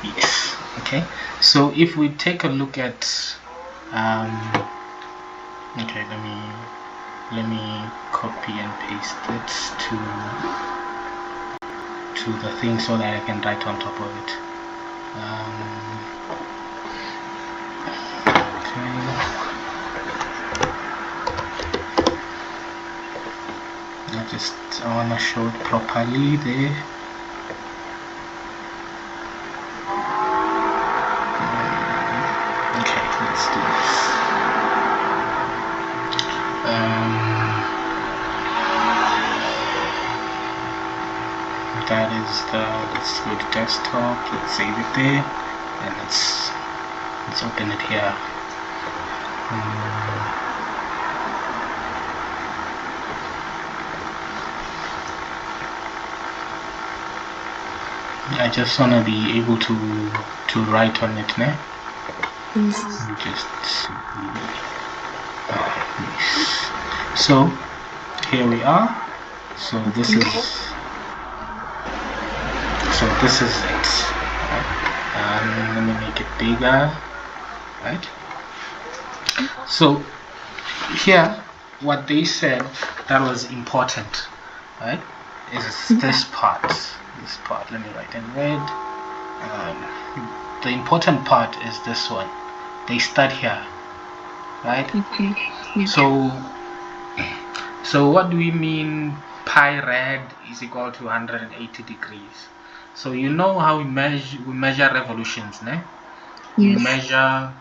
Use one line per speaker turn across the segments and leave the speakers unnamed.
Yes. Okay. So if we take a look at okay, let me copy and paste it to the thing so that I can write on top of it. Okay. I want to show it properly there. Okay, let's do this. That is let's go to desktop, let's save it there, and let's open it here. I just want to be able to write on it now. Just so here we are. So this is it. Right? Let me make it bigger. Right. So here, what they said that was important, right, is this part. This part. Let me write in red. The important part is this one. They start here, right? So what do we mean pi rad is equal to 180 degrees? So you know how we measure revolutions, ne? We measure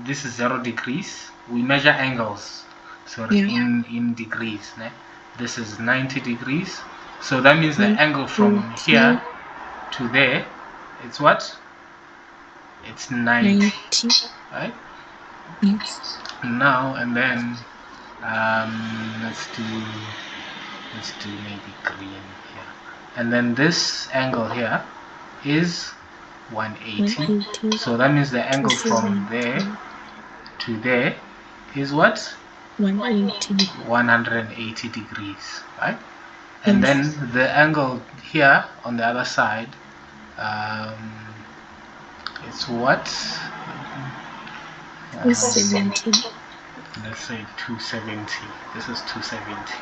this is 0 degrees. We measure angles, so in degrees, ne? This is 90 degrees. So that means the angle from here to there, it's what? It's 90, right?
Yes.
Now and then let's do maybe green here, and then this angle here is 180. So that means the angle from there to there is what? 180 degrees, right? And then the angle here on the other side, it's what?
270.
Let's say 270. This is 270,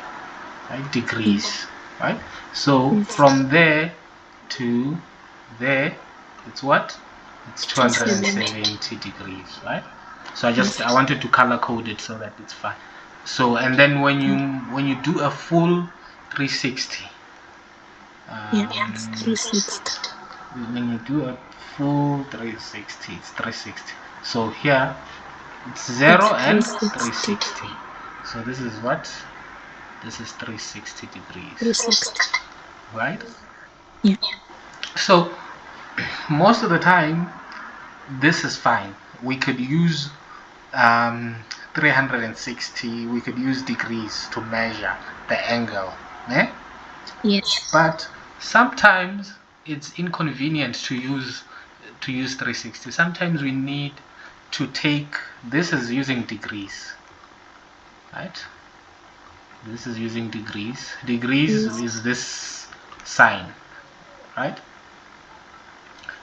right? Degrees, right? So from there to there, it's what? It's 270 degrees, right? So I wanted to color code it so that it's fine. So and then when you do a full 360,
it's 360.
when you do a full 360, it's 360. So here it's 0 and 360. So this is what? This is 360 degrees.
360.
Right?
Yeah.
So most of the time this is fine. We could use 360, we could use degrees to measure the angle, eh?
Yes.
But sometimes it's inconvenient to use 360. Sometimes we need to take, this is using degrees, right? This is using degrees. Degrees is this sign, right?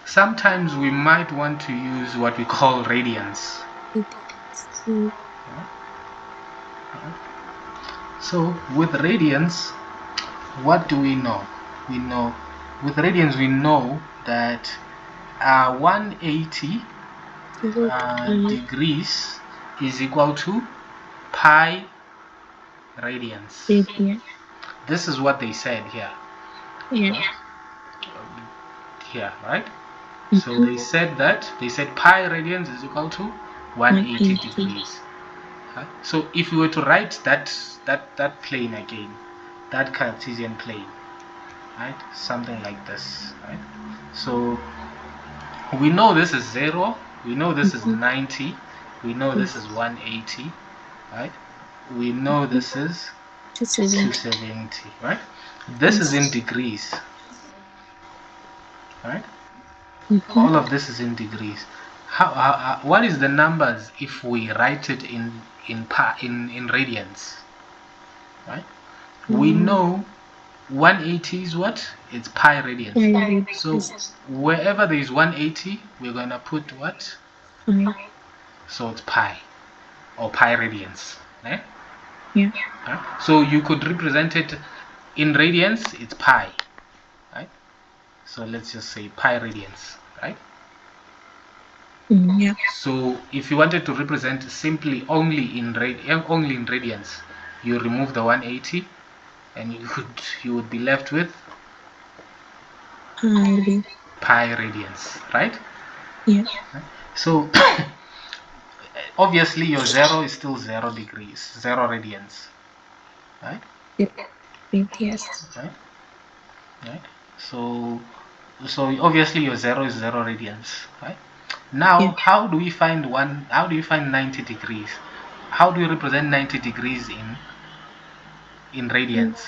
Sometimes we might want to use what we call radians. So with radians, what do we know? With radians we know that 180 degrees is equal to pi radians. This is what they said here. Here, right? So they said pi radians is equal to 180 degrees. So if we were to write that plane again, that Cartesian plane, right? Something like this, right? So we know this is 0, we know this is 90, we know this is 180, right? We know this is 270, right? This is in degrees, right? All of this is in degrees. How what is the numbers if we write it in radians, right? We know 180 is what? It's pi radians.
Pi radians.
So wherever there is 180, we're going to put what?
Pi.
So it's pi or pi radians. Eh?
Yeah.
So you could represent it in radians, it's pi. Right? So let's just say pi radians. Right?
Yeah.
So if you wanted to represent simply only in radians, you remove the 180 and you would be left with pi radians, right?
Yeah.
So obviously your 0 is still 0 degrees, 0 radians, right?
Yes.
Right? So obviously your 0 is 0 radians, right? Now,
yeah.
How do you find 90 degrees? How do you represent 90 degrees in radians?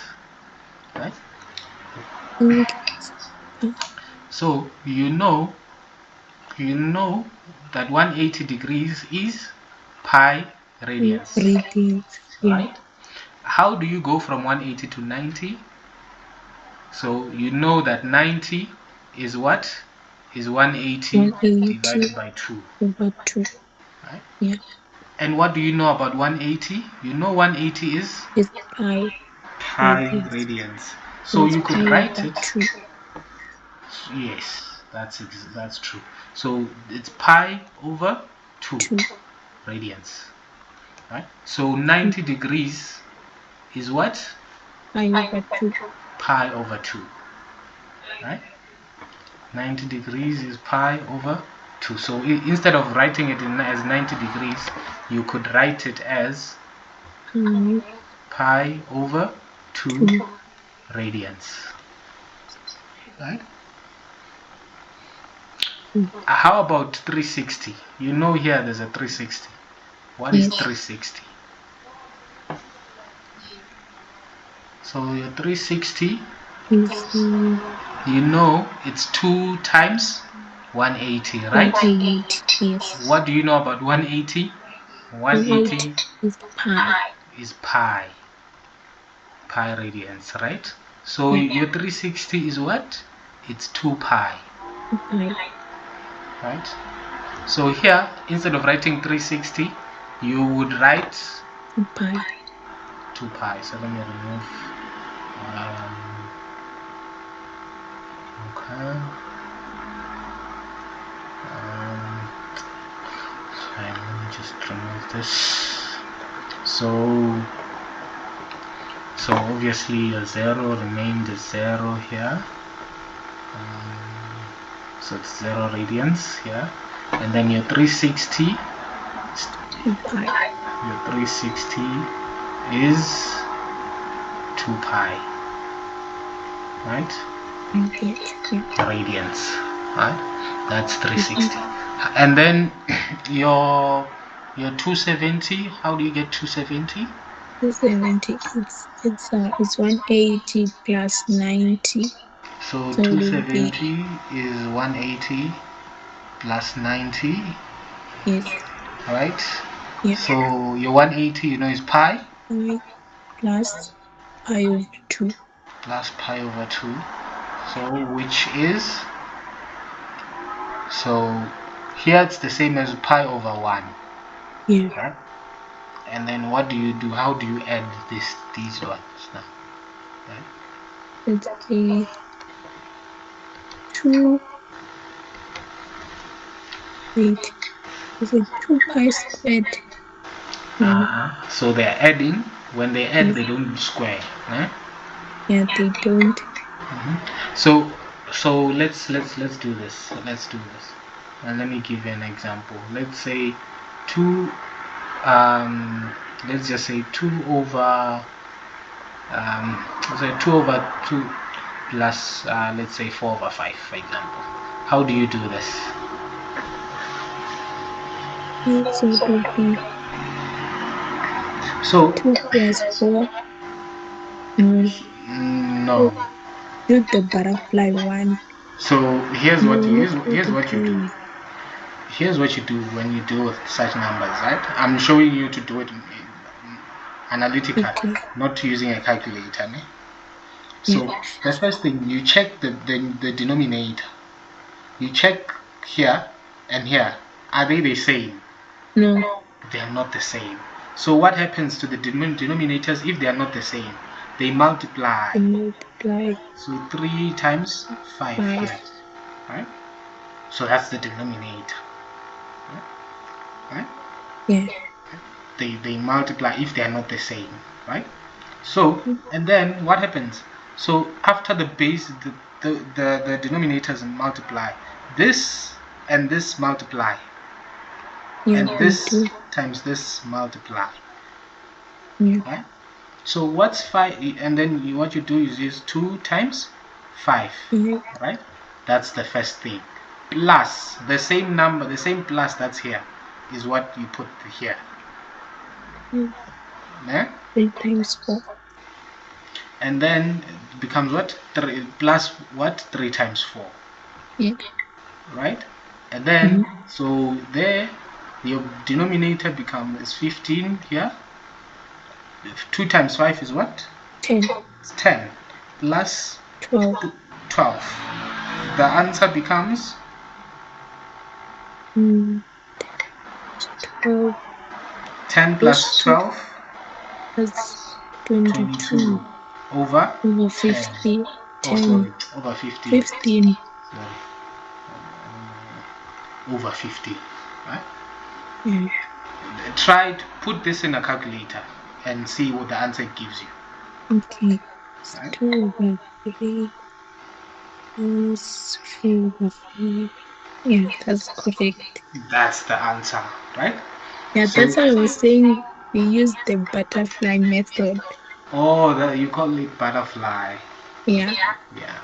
Right? So you know that 180 degrees is pi radians. Right? How do you go from 180 to 90? So you know that 90 is what? Is 180 divided by 2.
Over 2.
Right?
Yeah.
And what do you know about 180? You know 180 is
pi
radians. So you could write it.
2.
Yes, that's true. So it's pi over 2 radians. Right? So 90 degrees is what?
Pi over 2.
Pi over 2. Right? 90 degrees is pi over 2. So instead of writing it as 90 degrees, you could write it as pi over 2 radians. Right? How about 360? You know here there's a 360. What is 360? So your 360
is
you know it's 2 times 180, right?
180. Yes.
What do you know about 180? 180
is pi.
Is pi radians, right? So your 360 is what? It's 2 pi. Right? So here, instead of writing 360, you would write
2 pi.
2 pi. So let me remove. Okay. Let me just remove this. So obviously your 0 remains a 0 here. So it's 0 radians here. And then your 360
2 pi.
Your 360 is 2 pi. Right? Radians. Right? That's 360. And then your 270, how do you get 270?
270 it's 180 plus 90.
So 270 is 180 plus 90.
Yes.
Right?
Yeah.
So your 180 you know is pi?
Plus pi over 2.
Plus pi over 2. So which is, so here it's the same as pi over 1.
Yeah.
Right? And then what do you do? How do you add these ones now? Right?
Let's say 2. Wait. Is it 2 pi squared?
So they're adding. When they add, they don't square. Eh?
Yeah, they don't.
So let's do this. Let's do this. And let me give you an example. Let's say 2. Let's just say 2 over. Let's say 2 over 2 plus let's say 4 over 5, for example. How do you do this? So
2 plus 4.
No.
Do the butterfly one.
So here's what you do. Here's what you do when you deal with such numbers, right? I'm showing you to do it analytically, not using a calculator. So the first thing, you check the denominator. You check here and here. Are they the same?
No.
They are not the same. So what happens to the denominators if they are not the same? They multiply. So 3 times 5 here. Right? So that's the denominator. Right?
Yeah.
They multiply if they are not the same. Right? So, and then what happens? So after the base, the denominators multiply. This and this multiply.
Yeah,
and this times this multiply.
Yeah.
Right? So what's 5? And then what you do is use 2 times 5. Right? That's the first thing. Plus the same number, the same plus that's here is what you put here. Yeah?
3 times 4.
And then it becomes what? 3 plus what? 3 times 4.
Yeah.
Right? And then so there your denominator becomes 15 here. 2 times 5 is what?
10.
It's 10 plus
12.
12. The answer becomes
12
10 plus 12
plus 22
over
50.
10. Over 15.
15.
Sorry. Over 50. Right? Try to put this in a calculator and see what the answer gives you.
Okay. Right? 2 over 3 plus 3 over 5. Yeah, that's correct.
That's the answer, right?
Yeah, so, that's what I was saying. We use the butterfly method.
Oh, you call it butterfly.
Yeah.
Yeah.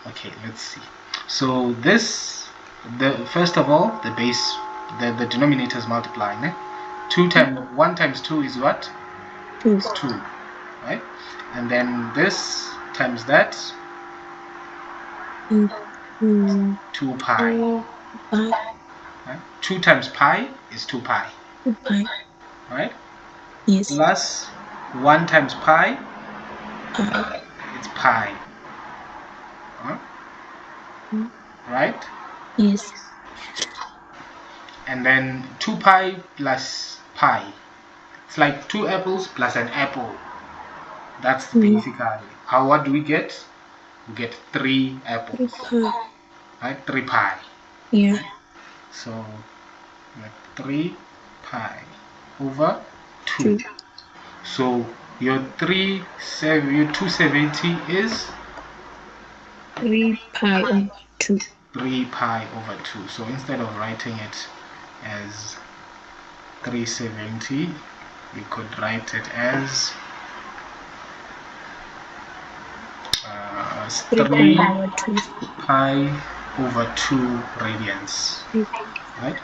Okay, let's see. So this, first of all, the base, the denominators multiply. Ne? 1 times 2 is what?
2.
It's 2, right? And then this times that, 2 pi. Right? 2 times pi is 2 pi.
2 pi.
Right?
Yes.
Plus 1 times pi, it's pi. Huh? Right?
Yes.
And then 2 pi plus pi. It's like 2 apples plus an apple. That's basically. What do we get? We get 3 apples.
3 pi.
Right? 3 pi.
Yeah.
Right? So 3 pi over 2. So your 270 is
3 pi over 2.
3 pi over 2. So instead of writing it as 370, we could write it as 3 pi over 2 radians. Right?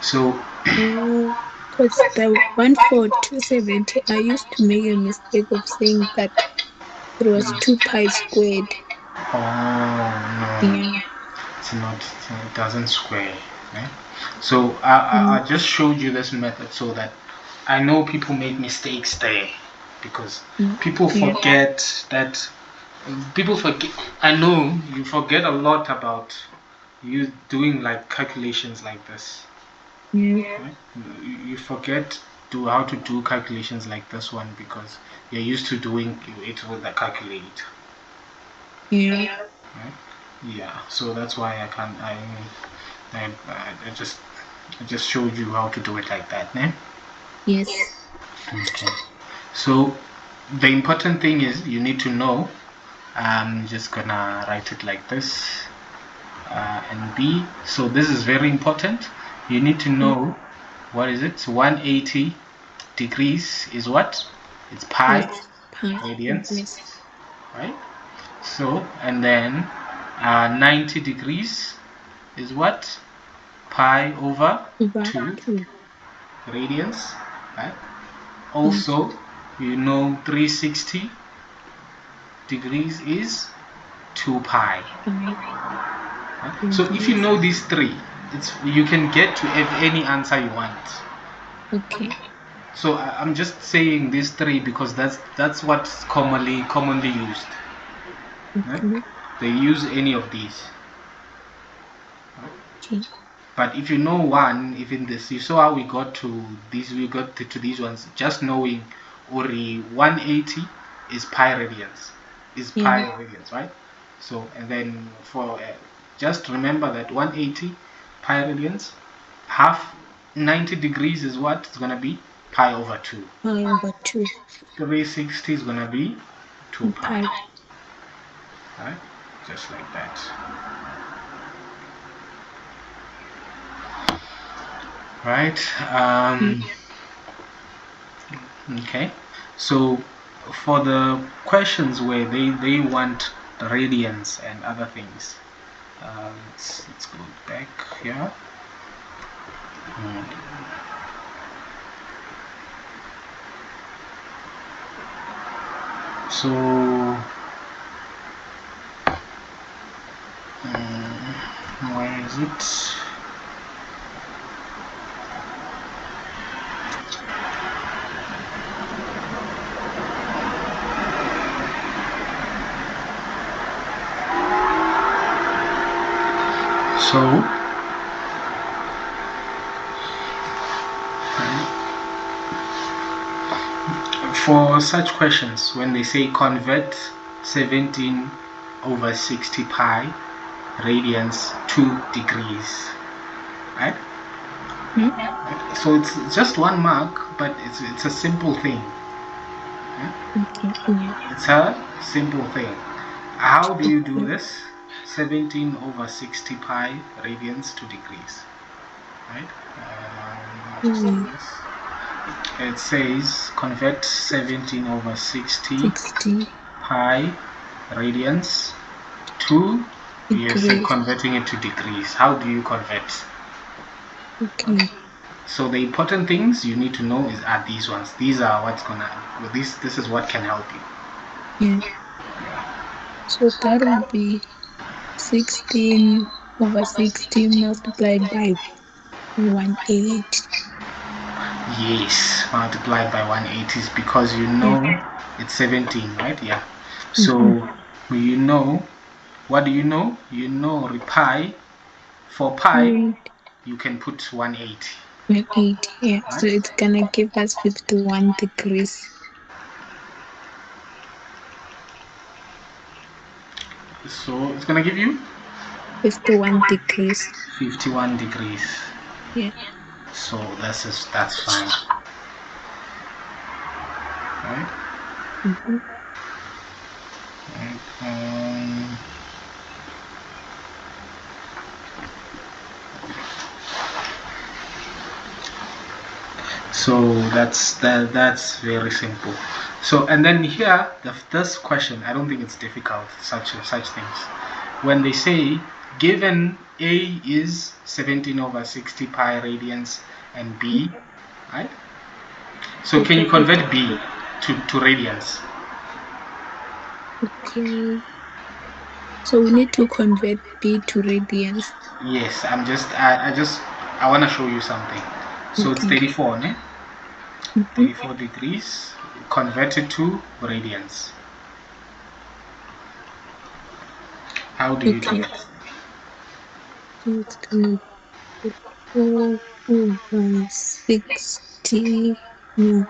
So
because the one for 270, I used to make a mistake of saying that it was 2 pi squared.
Oh no.
Yeah.
It's not. It doesn't square. Right? So I just showed you this method so that I know people make mistakes there because people forget that. People forget. I know you forget a lot about you doing like calculations like this. Right? You forget how to do calculations like this one because you're used to doing it with the calculator.
Yeah.
Right? Yeah. So that's why I can't. I just showed you how to do it like that, né?
Yes.
Okay. So the important thing is you need to know. I'm just gonna write it like this. And B. So this is very important. You need to know what is it? So 180 degrees is what? It's pi radians, right? So and then 90 degrees is what? Pi over 2 radians, right? Also, you know 360 degrees is 2 pi. Right? So if you know these three, you can get to any answer you want.
Okay.
So I'm just saying these three because that's what's commonly used.
Okay.
They use any of these.
Okay.
But if you know one, even this, you saw how we got to these. We got to these ones just knowing Ori 180 is pi radians,
Yeah.
right? So and then for just remember that 180 pi radians, half 90 degrees is what it's gonna be pi over 2.
Pi over 2.
360 is gonna be 2 pi,
Pi.
right? Just like that. Right. Okay. So for the questions where they want the radians and other things, let's go back here. So where is it? So for such questions, when they say convert 17 over 60 pi radians to degrees, right? So it's just 1 mark, but it's a simple thing.
Okay. Yeah.
It's a simple thing. How do you do this? 17 over 60 pi radians to degrees, right? Just do this. It says convert 17 over 60
60
pi radians to, you say
degrees.
converting it to degrees. How do you convert?
Okay.
So the important things you need to know are these ones. These are what's gonna, this is what can help you.
Yeah. So that will be 16 over 60 multiplied by 180.
Yes, multiplied by 180 is because you know it's 17, right? Yeah. So you know, what do you know? You know pi. For pi, you can put 180.
180. Yeah.
Right?
So it's gonna give us 51 degrees.
So it's gonna give you
51 degrees.
51 degrees.
Yeah.
So that's fine. Right?
Mm-hmm.
Um, so that's very simple. So and then here this question, I don't think it's difficult. Such things. When they say given A is 17 over 60 pi radians and B, right? So can you convert B to radians?
Okay. So we need to convert B to radians.
Yes, I want to show you something. So it's
Okay.
34, ne?
Mm-hmm.
34 degrees converted to radians. How do you do it?
So it's gonna be 4 over 60. No.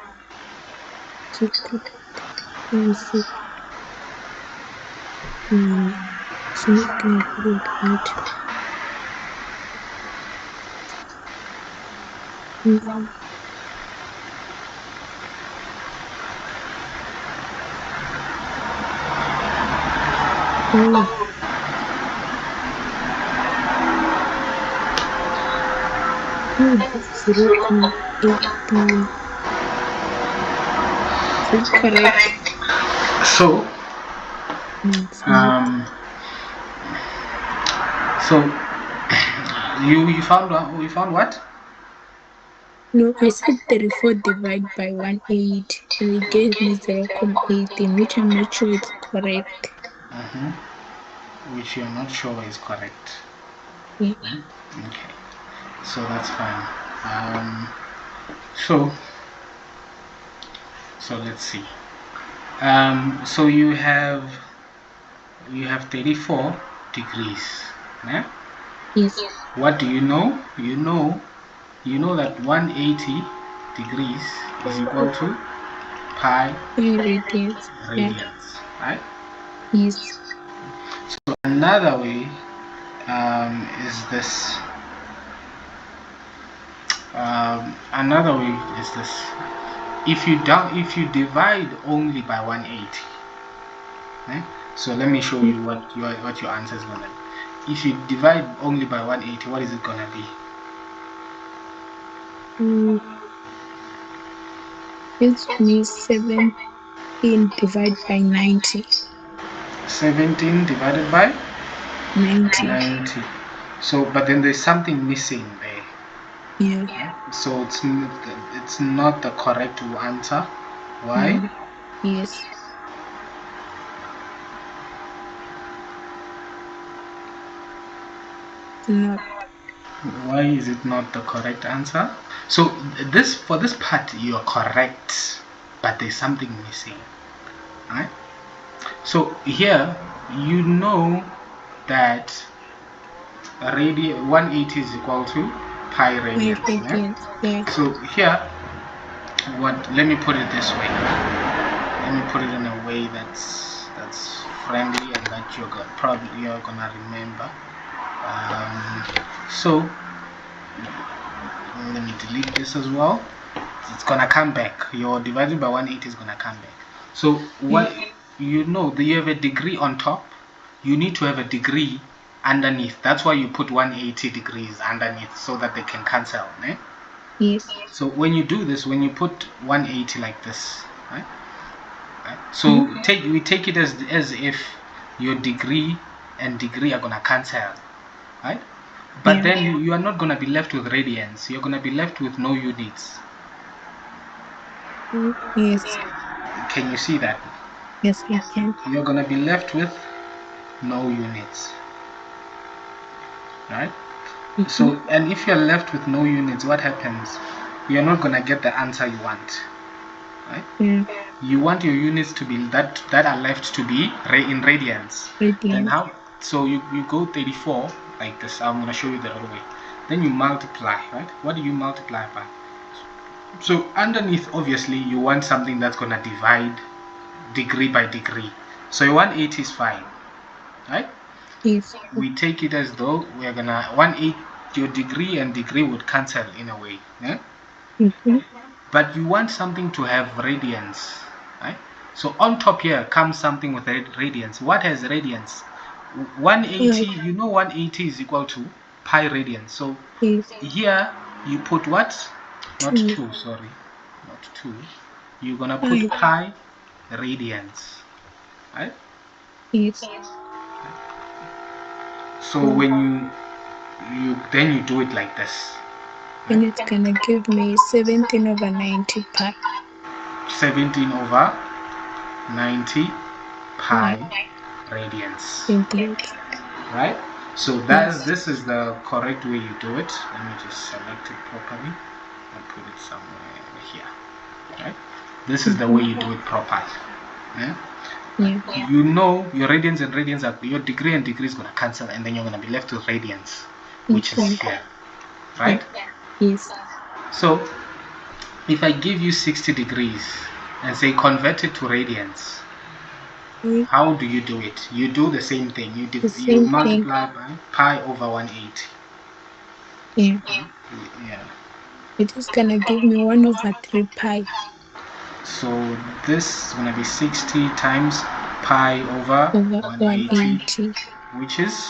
60 times 6. No. It's not gonna do it right. Mm-hmm. Oh. Oh, 0.89. Is it correct?
So,
No, it's not.
um, so you found what?
No, I said 34 divided by 180 and it gave me 0.18, which I'm not sure it's correct.
Which you're not sure is correct.
Yeah.
Okay, so that's fine. So So let's see. So you have 34 degrees. Yeah?
Yes.
What do you know? You know that 180 degrees is equal to pi
Radians. Yeah.
radians, right?
Yes.
So another way is this. Another way is this. If you divide only by 180, eh? So let me show you what your answer is gonna be. If you divide only by 180, what is it gonna be?
Gives me 17 divided by 90.
17 divided by
90.
90. So, but then there's something missing there.
Yeah.
So it's not the correct answer. Why?
No. Yes. Not.
Why is it not the correct answer? So for this part you are correct, but there's something missing. Right? So here you know that 180 is equal to pi radians. Yeah?
Radians. Yeah.
So here, let me put it this way. Let me put it in a way that's friendly and that you're gonna remember. So let me delete this as well. It's gonna come back. Your divided by 180 is gonna come back. So what you know that you have a degree on top, you need to have a degree underneath. That's why you put 180 degrees underneath so that they can cancel. Eh?
Yes.
So when you do this, when you put 180 like this, right? So we take it as if your degree and degree are gonna cancel, right? But then you are not gonna be left with radians. You're gonna be left with no units.
Yes.
Can you see that?
Yes, I can.
You're gonna be left with no units, right? So, and if you're left with no units, what happens? You're not gonna get the answer you want, right?
Yeah.
You want your units to be that are left to be in radians. Then
Radians.
how? So you go 34 like this. I'm gonna show you the other way. Then you multiply, right? What do you multiply by? So underneath, obviously, you want something that's gonna divide degree by degree. So your 180 is fine, right?
Yes.
We take it as though we're gonna 180. Your degree and degree would cancel in a way, yeah? But you want something to have radians, right? So on top here comes something with radians. What has radians? 180. You know 180 is equal to pi radians. So here you put what? Not 2, sorry, not 2. You're gonna put pi radians, right?
Yes.
So when you do it like this,
And it's gonna give me 17 over 90 pi.
17 over 90 pi radians, right? So this is the correct way you do it. Let me just select it properly and put it somewhere here, right? This is the way you do it properly. Yeah? You know your radians and radians are your degree and degree is gonna cancel, and then you're gonna be left with radians, which is here, right?
Yes.
So if I give you 60 degrees and say convert it to radians, how do you do it? You do the same thing. You multiply by pi over 180.
Yeah.
Yeah.
It is gonna give me 1 over 3 pi.
So this is gonna be 60 times pi over 180, which is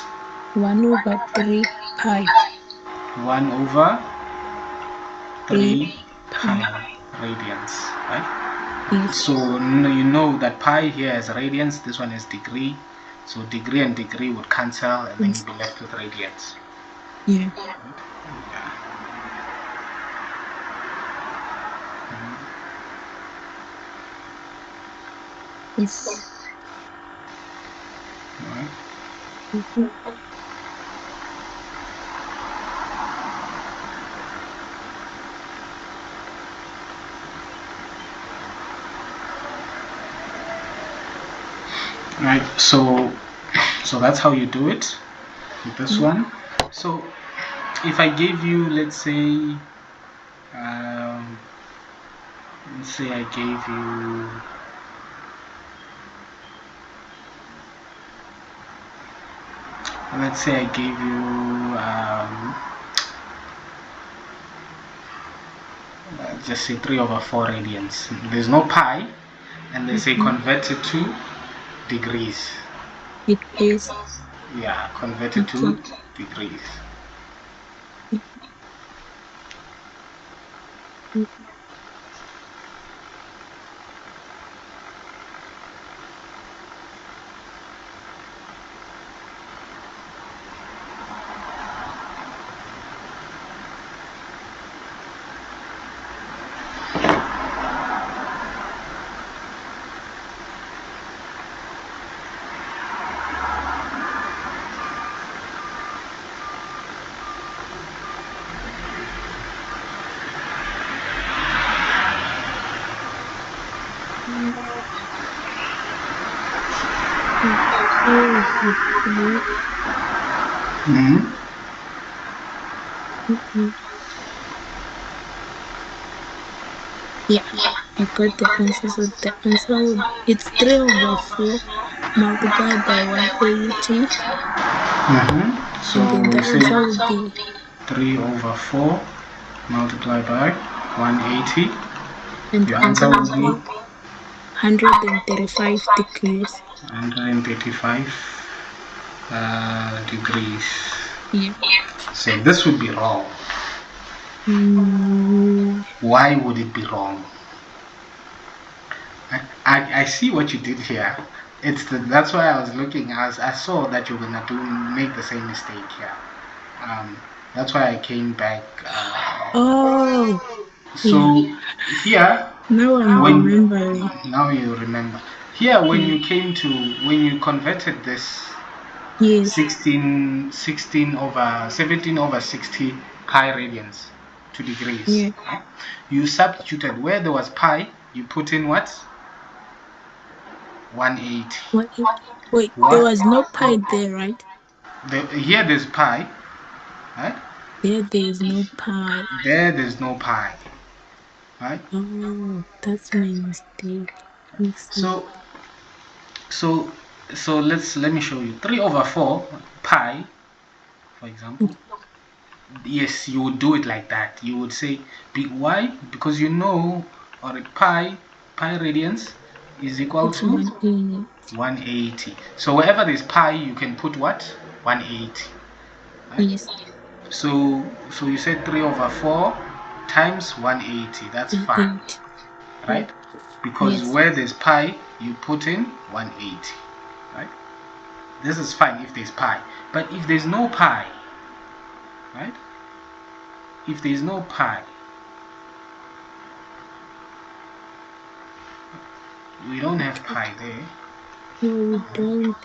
1 over 3 pi.
1 over 3 pi radians, right?
Yes.
So you know that pi here is radians, this one is degree. So degree and degree would cancel, and then you'd be left with radians.
Yeah. Yes.
Right. Right. So that's how you do it with this one. So if I gave you, let's say I gave you, let's say I gave you just say 3 over 4 radians. There's no pi, and they say convert it to degrees.
Degrees.
Yeah, convert it to degrees.
Yeah, I got the answer. So the answer it's 3 over 4 multiplied by 180.
So
And then the
we say
answer would be
3 over 4 multiplied by 180.
and
Your
the
answer
answer
will
would
be
be 135 degrees.
135 degrees.
Yeah.
So this would be wrong. Why would it be wrong? I see what you did here. That's why I was looking. I saw that you were gonna make the same mistake here. That's why I came back.
Oh,
So
yeah.
here,
Now I'm
when
remembering.
now you remember. Here, when
Yeah.
you converted this
Yes.
16 over 17 over 60 pi radians to degrees.
Yeah.
You substituted where there was pi. You put in what? 180.
Wait, there
What?
was no pi there, right?
Here there's pi, right?
There is no pi.
There's no pi, right?
Oh, that's my mistake. Let me see.
So so let me show you. 3 over 4 pi, for example. Yes, you would do it like that. You would say why? Because you know, or pi radians is equal
It's
to
180.
180. So wherever there's pi, you can put what? 180. Right?
Yes.
So you said 3 over 4 times 180. That's fine,
180. Yeah.
right? Because
Yes.
where there's pi, you put in 180, right? This is fine if there's pi. But if there's no pi, right? If there's no pi, we don't have pi there.
No, we don't.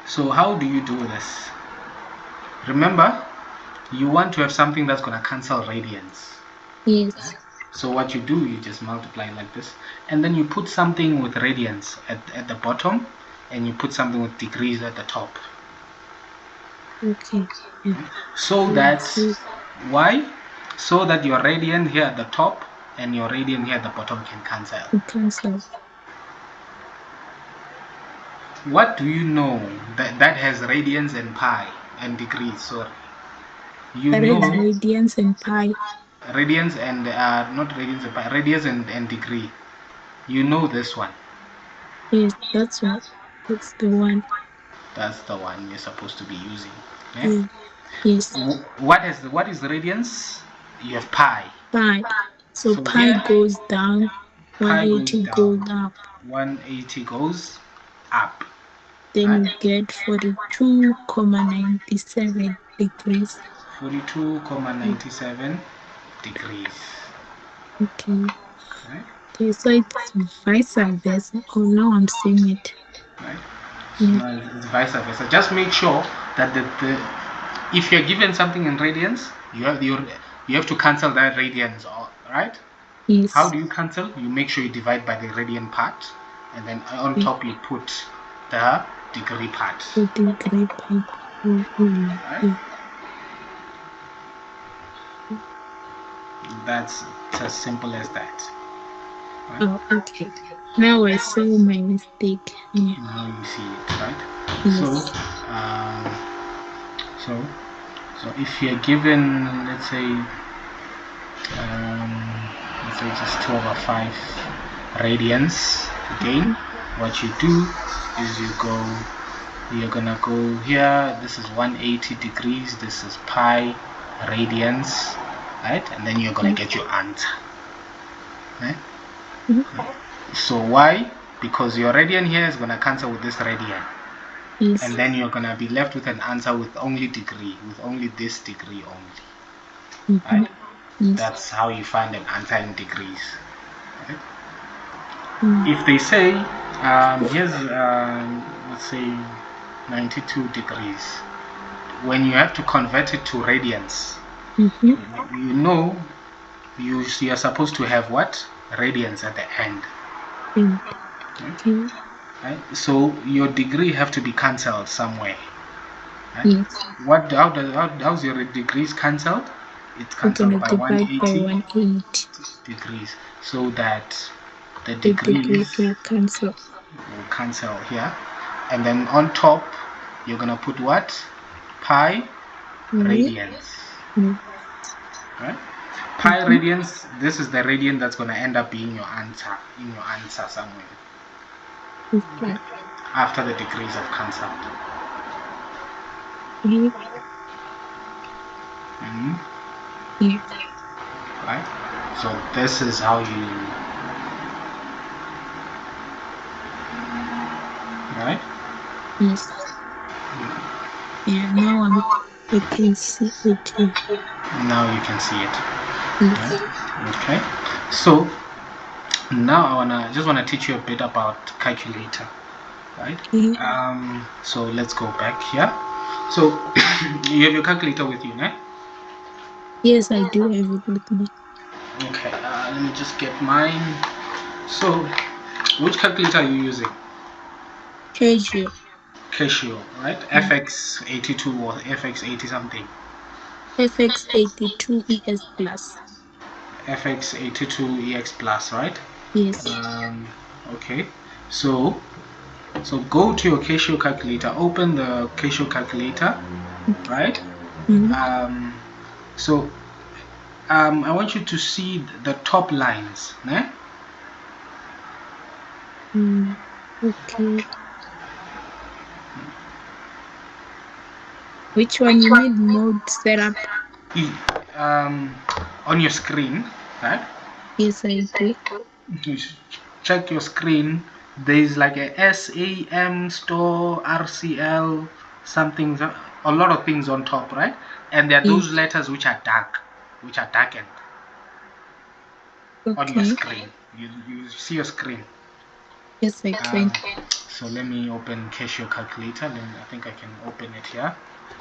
So how do you do this? Remember, you want to have something that's going to cancel radians.
Yes.
So what you do, you just multiply like this, and then you put something with radians at the bottom, and you put something with degrees at the top.
Okay. Yeah.
So that, why? So that your radian here at the top and your radian here at the bottom can cancel.
Cancel.
What do you know that has radians and pi and degrees? Sorry, you
That
know
has radians and pi.
radians and not radians and pi, radians and degree. You know this one.
Yes, that's what. That's the one.
That's the one you're supposed to be using. Yeah?
Yeah. Yes.
What is the radians? You have pi.
Pi. So
So
pi
here
goes down,
pi goes
180
down,
goes up.
180 goes up.
Then
Right?
you get 42,97 degrees.
42,97 degrees.
Okay.
Right?
Okay, so it's vice versa. Oh, now I'm seeing it.
Right?
Yeah.
So it's vice versa. Just make sure that if you're given something in radians, you have to cancel that radians, right? How
Yes.
do you cancel? You make sure you divide by the radian part, and then on
Okay.
top you put the degree part.
The degree part.
Right? That's as simple as that. Right?
Oh, okay. Now I saw my mistake. Yeah.
Now you see it, right?
Yes.
Um, so, so if you're given, let's say just 2/5 radians, again, what you do is you're gonna go here. This is 180 degrees. This is pi radians, right? And then you're gonna get your answer. Right? So why? Because your radian here is gonna cancel with this radian.
Yes.
And then you're gonna be left with an answer with only degree, with only this degree only. Right?
Yes.
That's how you find an answer in degrees. Right? If they say here's let's say 92 degrees, when you have to convert it to radians, you know you are supposed to have what? Radians at the end.
Okay.
Right? So your degree have to be cancelled somewhere. Right?
Yes.
How's your degrees cancelled? It's
We're
cancelled
gonna
by
divide
180
by 180
degrees, so that the
the degrees
degrees
will cancel.
will cancel here, and then on top you're gonna put what? Pi radians. Right? Pi radians. This is the radian that's gonna end up being your answer in your answer somewhere.
Okay.
After the degrees have cancelled.
Yes.
Right? So this is how you. Right?
Yes. Yeah. Now I can see it.
Now you can see it.
Yes.
Right? Okay. So now I just wanna teach you a bit about calculator. Right?
Okay.
So let's go back here. So you have your calculator with you, right?
Yes, I do have it with me.
Okay, let me just get mine. So, which calculator are you using?
Casio.
Casio, right? FX82 or FX80 something.
FX82 ES Plus.
FX82 EX Plus, right?
Yes.
Okay. So go to your Casio calculator. Open the Casio calculator, right? So I want you to see the top lines, né?
Okay. Which one you mean? Mode setup?
On your screen, right?
Yes, I do.
You check your screen. There's like a SAM store, RCL, something, a lot of things on top, right? And there are those letters which are dark, which are darkened on your screen. You see your screen?
Yes, I can.
So let me open Casio calculator. I think I can open it here.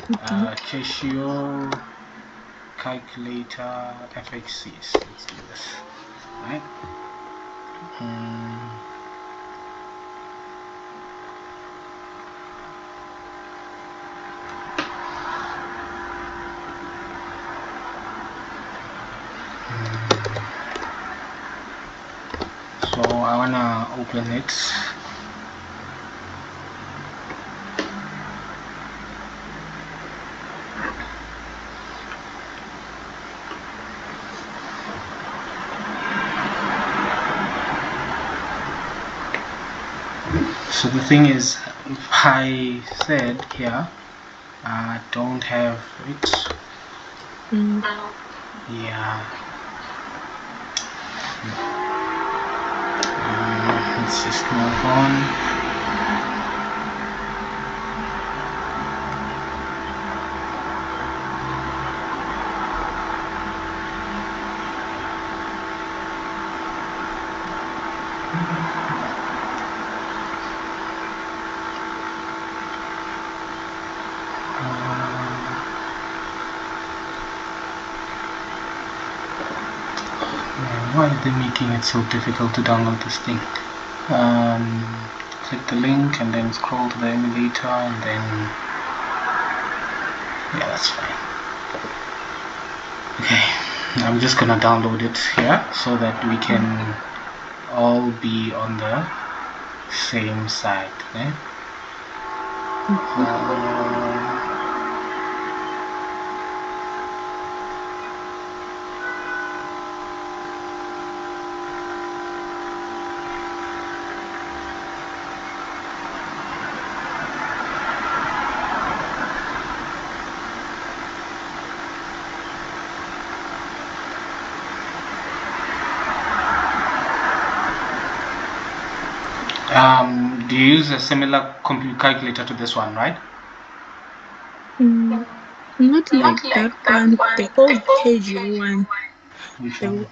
Casio calculator FXCs. Let's do this, right? So I wanna open it. So the thing is, I said here, I don't have it. Yeah. Let's just move on. Why are they making it so difficult to download this thing? click the link and then scroll to the emulator, and then yeah, that's fine. Okay, I'm just gonna download it here so that we can all be on the same side. Okay? Do you use a similar computer calculator to this one, right?
Not like that one, the old Casio one.
Which one?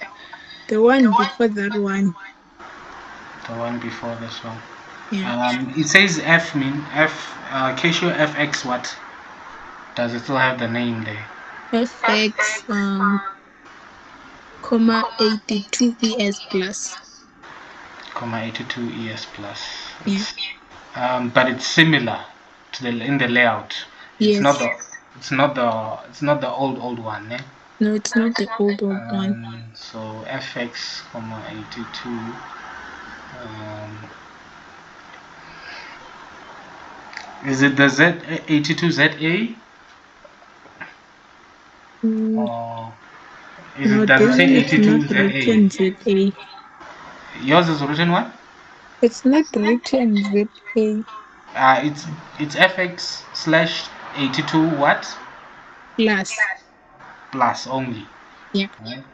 The one before that one.
The one before this one.
Yeah.
It says Casio FX. What does it still have the name there?
FX 82 ES plus.
82 ES plus.
Yeah.
But it's similar to the in the layout. It's not
Yes.
the it's not the old one, eh?
No, it's not the old one.
So FX, 82. Is it the Z82ZA? Or is
No,
it, does it
this
say
one is not
82ZA?
written ZA.
Yours is written what?
It's not written ZA.
It's FX slash 82 what?
Plus.
Plus only.
Yeah.
Right?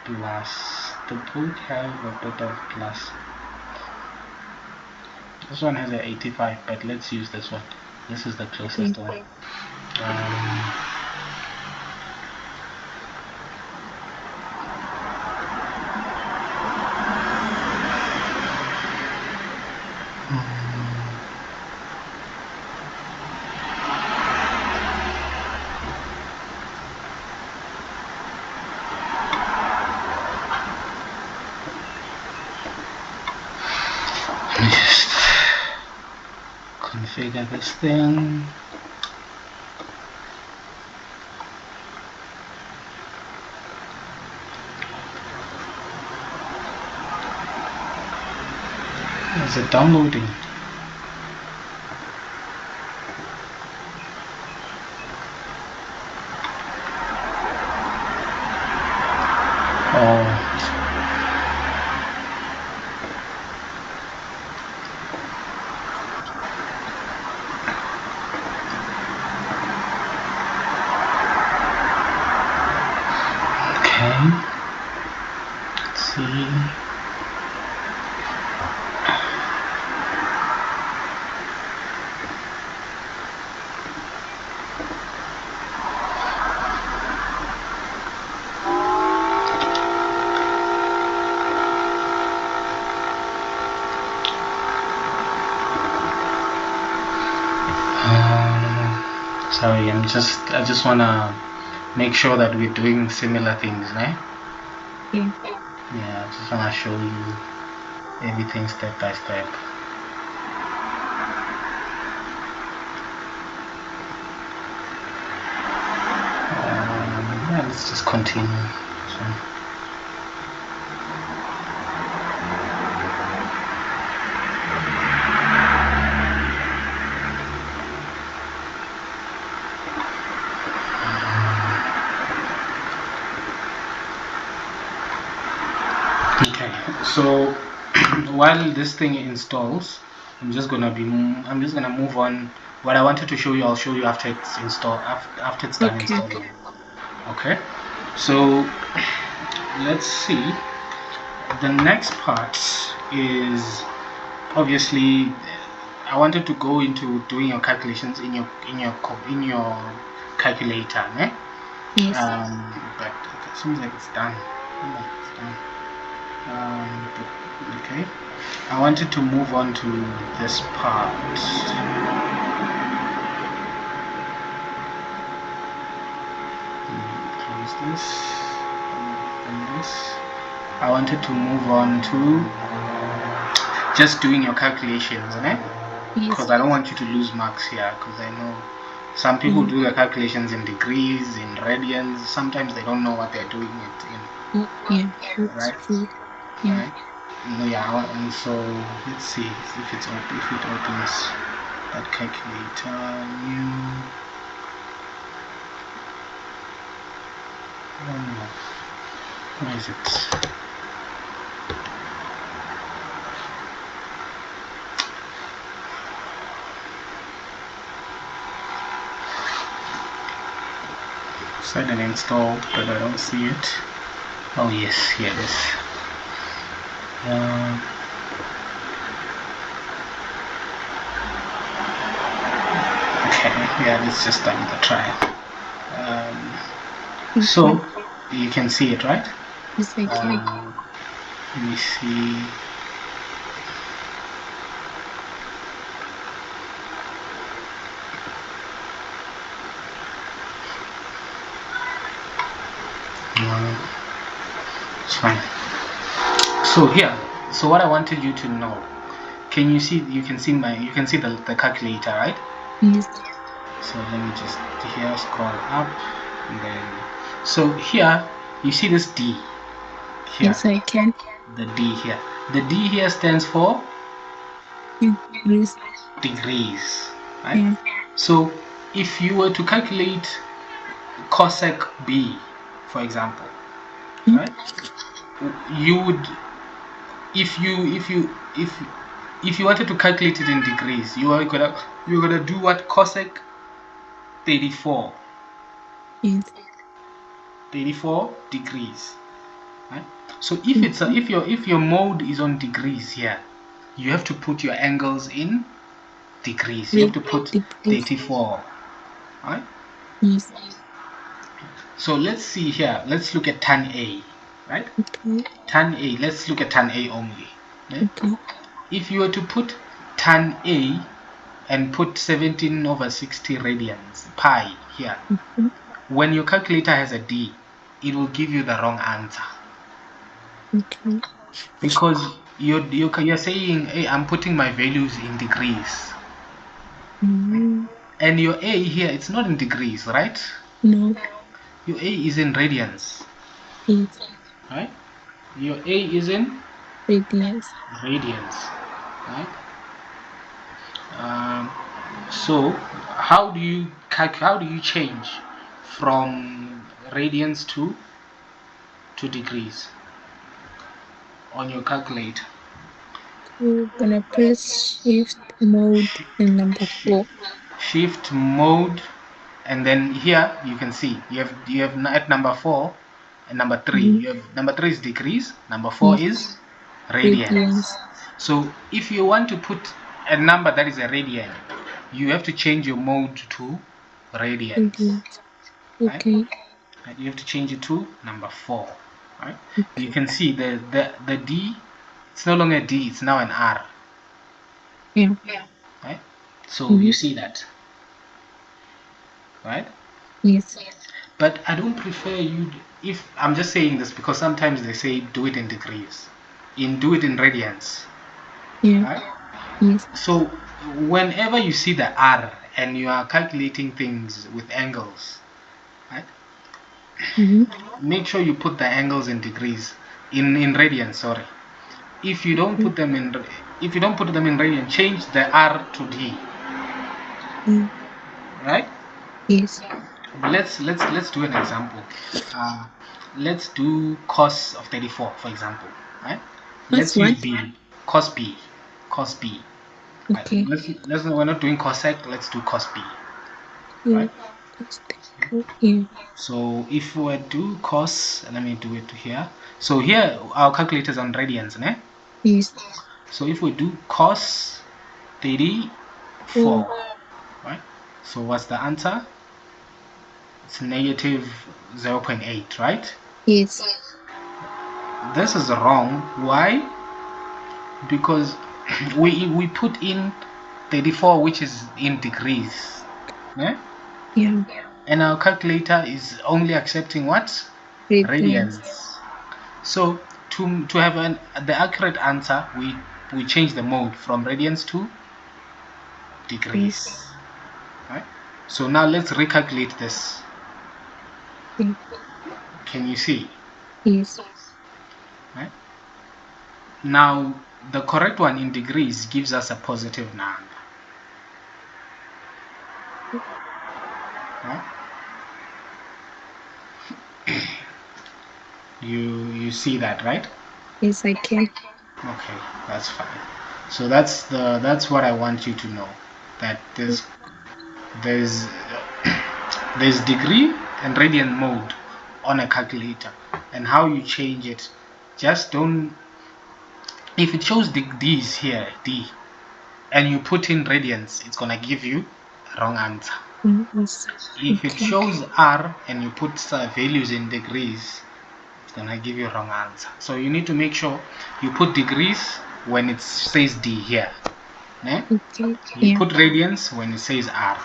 Plus. The book have a bit of plus. This one has an 85, but let's use this one. This is the closest one. Let me just configure this thing. Is it downloading? Oh. Okay. Let's see. Sorry, I just wanna make sure that we're doing similar things, right?
Yeah.
Yeah, I just wanna show you everything step by step. Yeah, let's just continue. Okay, so while this thing installs, I'm just gonna move on. What I wanted to show you, I'll show you after it's installed, after it's done
Okay.
installing. Okay, so let's see. The next part is obviously I wanted to go into doing your calculations in your calculator, eh?
Yes.
But it seems like it's done. Yeah, it's done. Okay. I wanted to move on to this part. Close this. Open this. I wanted to move on to just doing your calculations,
Yes.
because I don't want you to lose marks here, because I know some people do their calculations in degrees, in radians. Sometimes they don't know what they're doing it in.
Yeah, that's
Right?
true. Yeah.
Right? Yeah, and so let's see if it opens that calculator. New. Where is it? Said and installed, but I don't see it. Oh yes, here it is. Okay, yeah, let's just start with a trial. So you can see it, right?
Yes, I can.
Let me see. It's fine. So here, so what I wanted you to know, can you see? You can see the calculator, right?
Yes.
So let me just here scroll up, and then so here you see this D here.
Yes, I can.
The D here. The D here stands for
Degrees.
Degrees, right?
Yeah.
So if you were to calculate cosec B, for example, right? You would, if you wanted to calculate it in degrees, you're gonna do what? Cosec 34.
Yes.
34 degrees, right? So if your mode is on degrees here, you have to put your angles in degrees. You have to put
Degrees.
34, right?
Yes.
So let's see here. Let's look at tan A, right?
Okay.
Tan A. Let's look at tan A only. Okay?
Okay.
If you were to put tan A and put 17/60 radians pi here, when your calculator has a D, it will give you the wrong answer.
Okay.
Because you're saying, hey, I'm putting my values in degrees. And your A here, it's not in degrees, right?
No.
Your A is in radians.
Yes.
Right? Your A is in
Radians.
radians. Right? So how do you change from radians to degrees on your calculator?
We're gonna press shift mode and number 4.
Shift mode, and then here you can see you have at number 4 and number 3. You have number 3 is degrees, number 4 is radians. So if you want to put a number that is a radian, you have to change your mode to radians.
Okay.
Right? And you have to change it to number 4. Right? You can see the D, it's no longer D, it's now an R.
Yeah.
Right? So you see that. Right?
Yes.
But I don't prefer you, if I'm just saying this because sometimes they say do it in degrees, do it in radians.
Yeah.
Right?
Yes.
So whenever you see the R and you are calculating things with angles, right? Make sure you put the angles in degrees, in radians. Sorry. If you don't put them in radian, change the R to D. Right?
Yes.
Let's do an example. Let's do cos of 34, for example. Right? Let's use B. Cos B. Cos B. Right?
Okay.
We're not doing cosec. Let's do cos B. Right?
Yeah.
So if we do cos, let me do it here. So here our calculator is on radians, né?
Yes.
So if we do cos 34, right? So what's the answer? It's negative 0.8, right?
Yes.
This is wrong. Why? Because we put in 34, which is in degrees, né?
Yeah.
And our calculator is only accepting what? Radians. So to have the accurate answer, we change the mode from radians to degrees.
Yes.
Right? So now let's recalculate this.
Okay.
Can you see?
Yes.
Right? Now the correct one in degrees gives us a positive number. Right? You see that, right?
Yes, I can.
Okay, that's fine. So that's what I want you to know, that there's there's degree and radian mode on a calculator, and how you change it. Just don't, if it shows D's here, D, and you put in radians, it's gonna give you a wrong answer.
Yes.
If it
Okay.
shows R and you put values in degrees, it's gonna give you a wrong answer. So you need to make sure you put degrees when it says D here. Eh?
Okay.
You
Yeah.
put radians when it says R.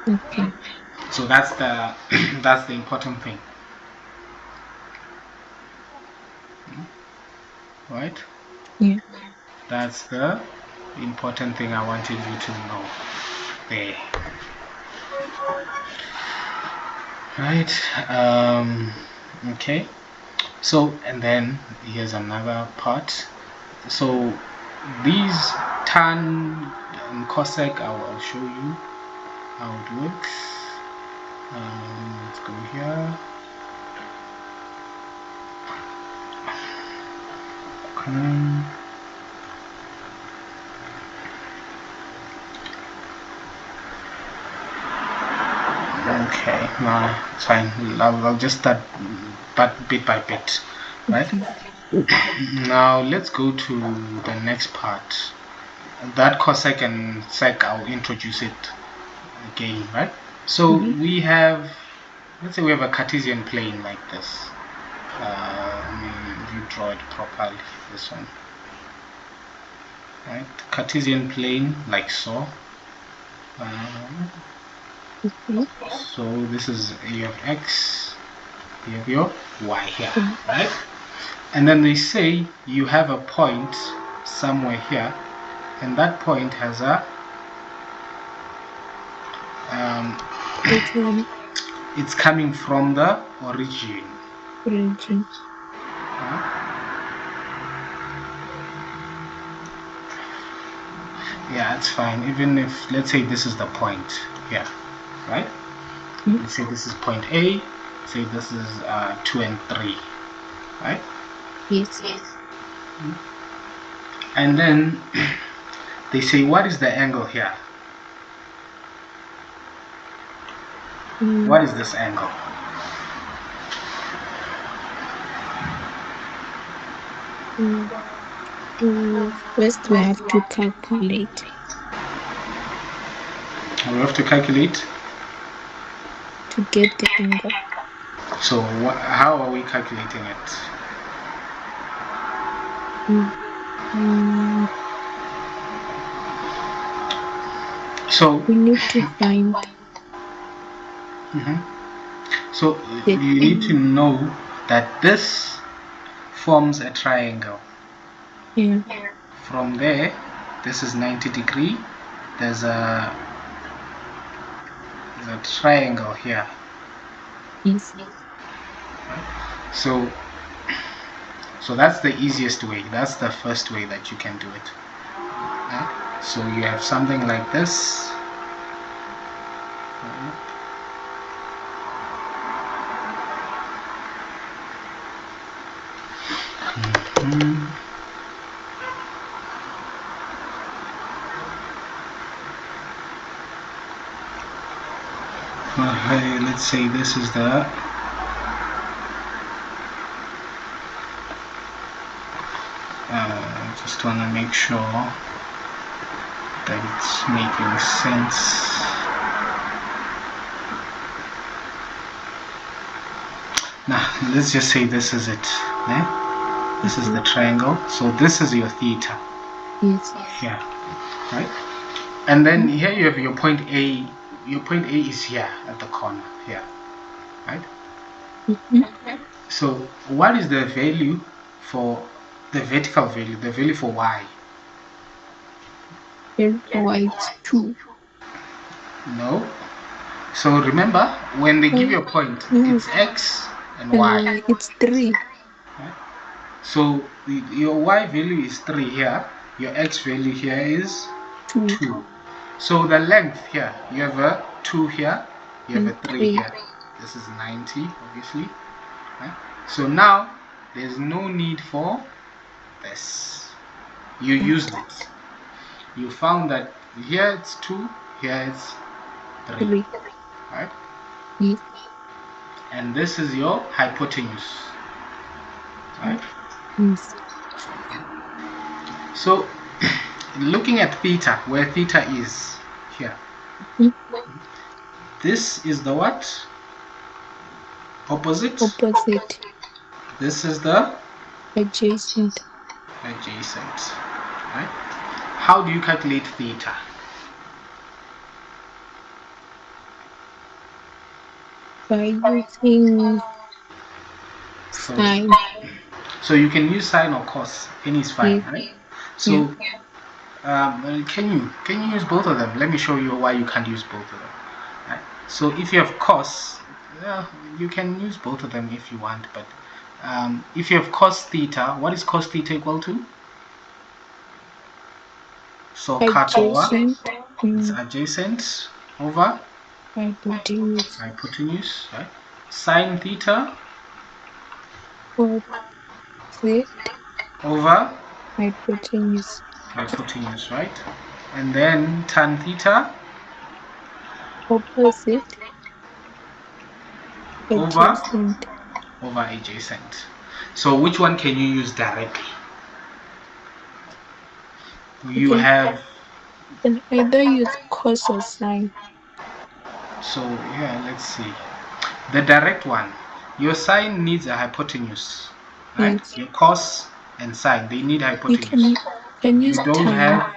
Okay.
So that's the that's the important thing. Right?
Yeah.
That's the important thing I wanted you to know there. Right? Okay. So, and then here's another part. So these tan and cosec, I'll show you how it works. Let's go here. Okay. Okay, no, it's fine. I'll just start bit by bit, right?
Okay.
Now let's go to the next part. That cosec and sec, I'll introduce it again, right? So we have, let's say we have a Cartesian plane like this. If you draw it properly, this one, right? Cartesian plane like so. So this is you have x, you have your y here, right? And then they say you have a point somewhere here, and that point has a it's coming from the origin. Yeah, it's fine. Even if, let's say this is the point here, right? Let's say this is point A. Say this is 2 and 3, right?
Yes.
And then they say, what is the angle here? What is this angle?
First, we have to calculate.
We have to calculate
to get the angle.
So how are we calculating it? So
we need to find.
So you need to know that this forms a triangle.
Yeah.
From there, this is 90 degree. There's a triangle here.
Yes.
So that's the easiest way. That's the first way that you can do it. So you have something like this. Let's say this is the just want to make sure that it's making sense. Now let's just say this is it. This is the triangle. So this is your theta.
Yes.
Here, right? And then here you have your point A. Your point A is here at the corner here, right? So what is the value for the vertical value, the value for y?
Value for y is 2.
No. So remember, when they give
Oh,
you a point,
no.
it's x and
And
y.
y, it's 3.
Right? So your y value is 3 here. Your x value here is
2
2. So the length here, you have a 2 here, you have
and
a 3
3.
here. This is 90, obviously. Right? So now there's no need for this. You used it. You found that here it's 2, here it's 3.
3.
Right?
Yes.
And this is your hypotenuse. Right?
Yes.
So looking at theta, where theta is here, this is the what? Opposite.
Opposite.
This is the
Adjacent.
adjacent. Right? How do you calculate theta?
By using
So,
sine.
so you can use sine or cos. Any is fine,
Yes.
right?
Yeah.
So can you use both of them? Let me show you why you can't use both of them. Right? So if you have cos, you can use both of them if you want, but if you have cos theta, what is cos theta equal to? So cut over,
Adjacent.
it's adjacent over
Hypotenuse.
hypotenuse, right? Sine theta
Opposite.
over
Hypotenuse.
hypotenuse, right? And then tan theta
Opposite.
over
Adjacent.
adjacent. So which one can you use directly? You
You
have,
can either use cos or sine.
so yeah, let's see. The direct one, your sine needs a hypotenuse, right?
Yes.
Your cos and sine, they need
You
hypotenuse.
can
You
use
don't
tan.
have,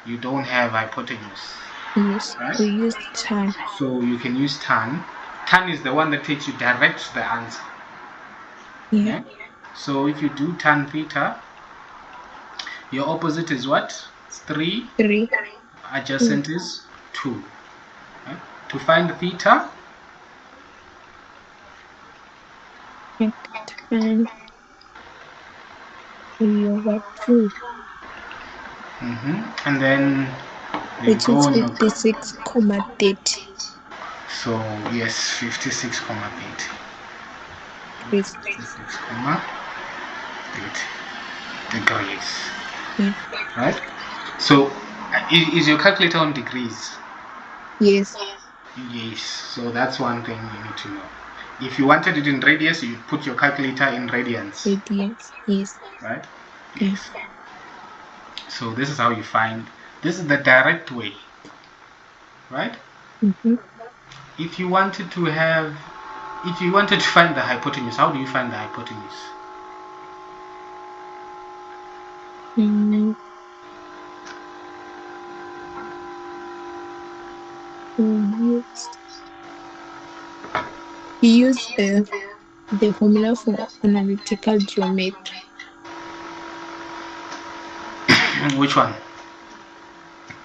you don't have hypotenuse,
Yes.
right?
We use tan.
So you can use tan. Tan is the one that takes you direct to the answer.
Yeah.
Yeah. So if you do tan theta, your opposite is what? It's 3.
3.
Adjacent is 2. Right? To find theta,
And tan 3 over 2.
and then you
Which is
go and look.
56,30.
So yes, 56 comma 30.
Yes.
56 comma 30 degrees.
Yes.
Right? So is your calculator on degrees?
Yes.
Yes. So that's one thing you need to know. If you wanted it in radius, you'd put your calculator in radians.
Radians. Yes.
Right?
Yes.
Yes. So this is how you find, this is the direct way. Right? If you wanted to have, if you wanted to find the hypotenuse, how do you find the hypotenuse?
Mm. We use the formula for analytical geometry.
Which one?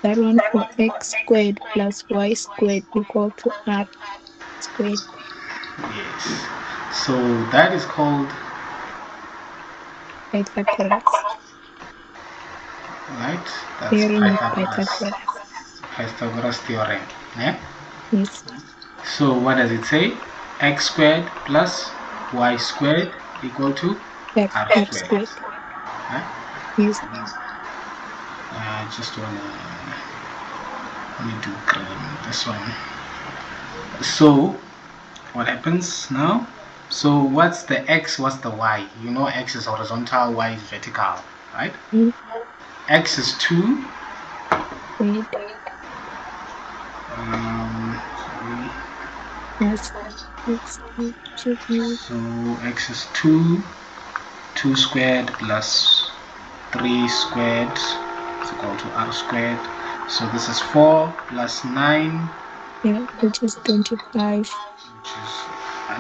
That one for x squared plus y squared equal to r squared.
Yes. So that is called,
Pythagoras.
right? That's
Theorem of
Pythagoras.
Pythagoras.
Pythagoras theorem. Yeah?
Yes.
So what does it say? X squared plus y squared equal to r
R
squared.
squared.
Right?
Yes.
I just wanna let me do green. This one. So what happens now? So what's the x? What's the y? You know x is horizontal, y is vertical, right? X is 2.
Squared.
Sorry.
Yes.
So x is 2. 2 squared plus 3 squared is equal to r squared. So this is 4 plus 9.
Yeah, which is 25.
Which is,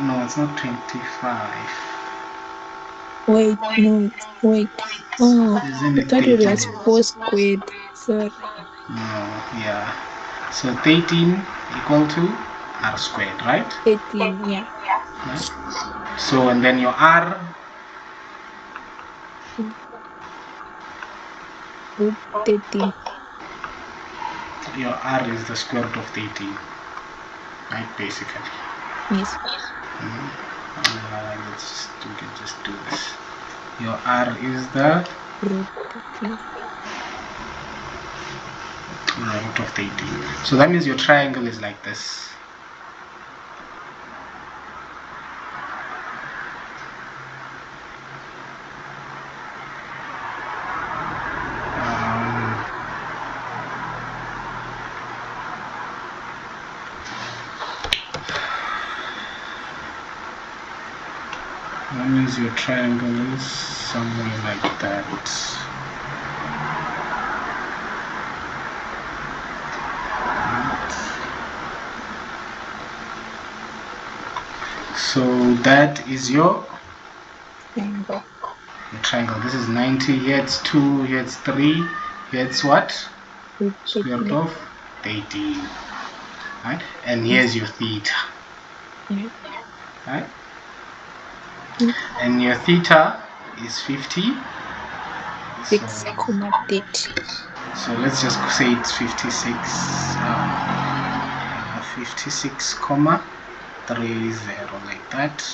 no, it's not 25.
Wait, no, wait. Oh,
Isn't
I
it
thought it
13?
was 4 squared. Sorry.
No, yeah. So 13 equal to r squared, right?
13, yeah.
Right? So, and then your r,
Root 13.
your r is the square root of 13, right? Basically.
Yes.
We can just do this. Your r is the
Root 13.
root of 13. So that means your triangle is like this. That means your triangle is somewhere like that. So that is your
Triangle.
triangle. This is 90. Here it's 2. Here it's 3. Here it's what?
Root
Square root
13.
of 13. Right? And
Yes.
here's your theta.
Yeah.
Right?
Yes.
And your theta is 50.
6, 30.
So let's just say it's 56. 56 comma 30 like that.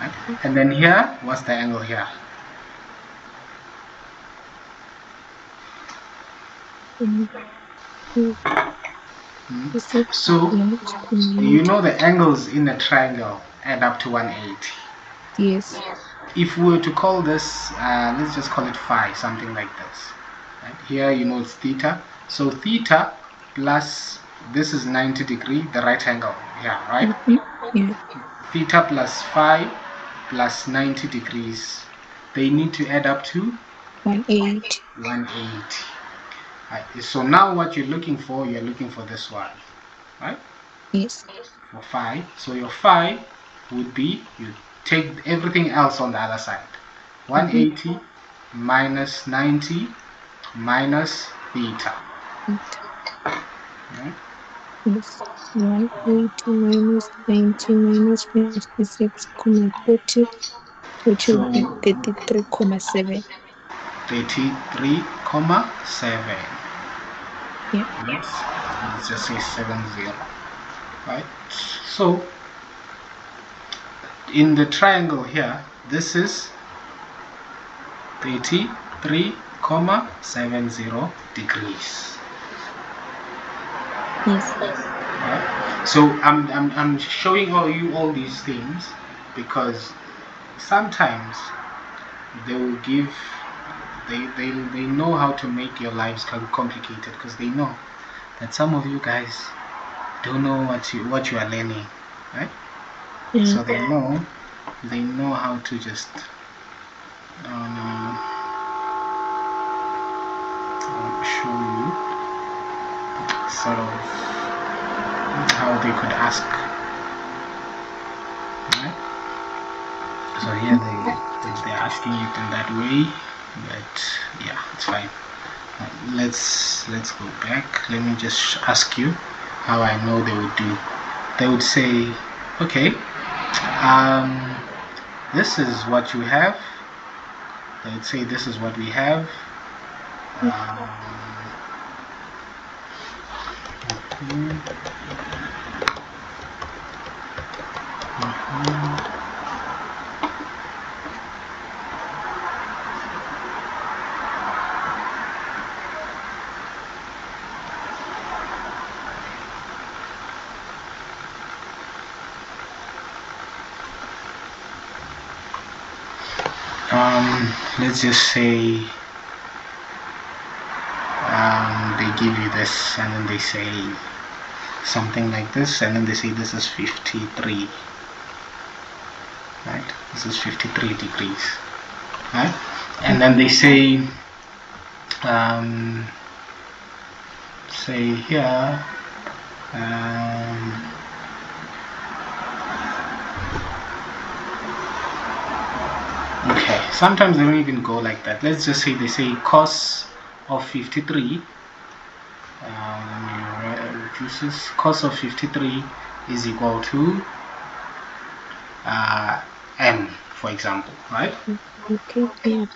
Right? And then here, what's the angle here? So you know the angles in a triangle add up to 180.
Yes.
If we were to call this, let's just call it phi, something like this. Right? Here you know it's theta. So theta plus, this is 90 degree, the right angle here, right?
Yeah.
Theta plus phi plus 90 degrees. They need to add up to
180.
180. Right. So now what you're looking for this one, right?
Yes.
For phi. So your phi would be, you take everything else on the other side. 180 minus 90 minus theta. Right?
Yes. 180 minus 90 minus 56, 30, which will
So
be 33.7.
33.7.
Yeah.
Let's just say 70. Right? So in the triangle here, this is 33.70 degrees.
Yes.
Right? So I'm showing you all these things because sometimes they will give, they know how to make your lives complicated, because they know that some of you guys don't know what you are learning, right?
Yeah.
So they know how to just show you sort of how they could ask, right? So here they're asking it in that way, but yeah, it's fine. Let's go back. Let me just ask you how I know they would do. They would say, okay, this is what you have. They would say this is what we have. Let's just say they give you this, and then they say something like this, and then they say this is 53, right? This is 53 degrees, right? And then they say say here Okay, sometimes they don't even go like that. Let's just say they say cos of 53. Let me reduce this. Cos of 53 is equal to m, for example, right?
Okay, yeah.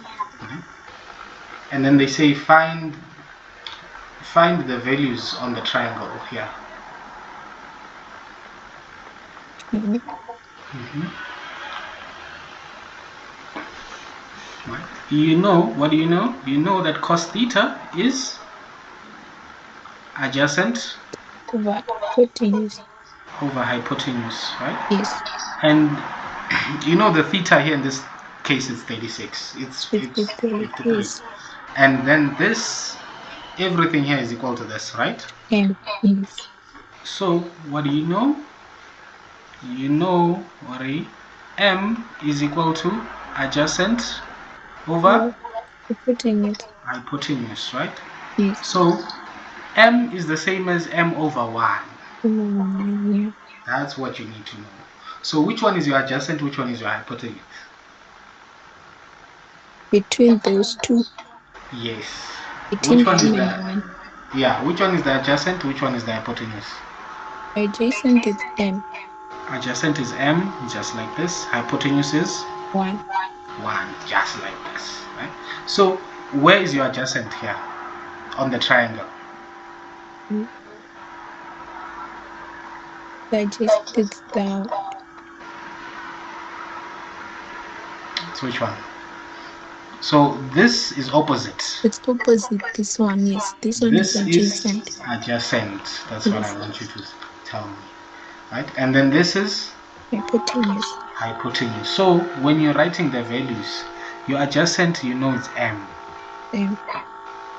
And then they say find the values on the triangle here.
Okay.
Right. You know, what do you know? You know that cos theta is adjacent
Over hypotenuse.
over hypotenuse, right?
Yes.
And you know the theta here in this case is 36. It's
53.
53.
Yes.
And then this, everything here is equal to this, right?
M. Yes.
So what do you know? You know, worry, m is equal to adjacent over
Over hypotenuse.
hypotenuse, right?
Yes.
So m is the same as m over 1.
Over 1. Yeah.
That's what you need to know. So which one is your adjacent, which one is your hypotenuse?
Between those two.
Yes. Which
Between
one is
M and
the,
1.
yeah, which one is the adjacent, which one is the hypotenuse?
Adjacent is M.
Adjacent is m, just like this. Hypotenuse is
1.
1, just like this, right? So where is your adjacent here on the triangle?
Mm. Adjacent is down.
So which one? So this is opposite.
It's opposite this one. Yes. This one is
This is
adjacent.
adjacent. That's what I
Yes.
want you to tell me, right? And then this is
Hypotenuse.
hypotenuse. So when you're writing the values, your adjacent, you know it's m.
M.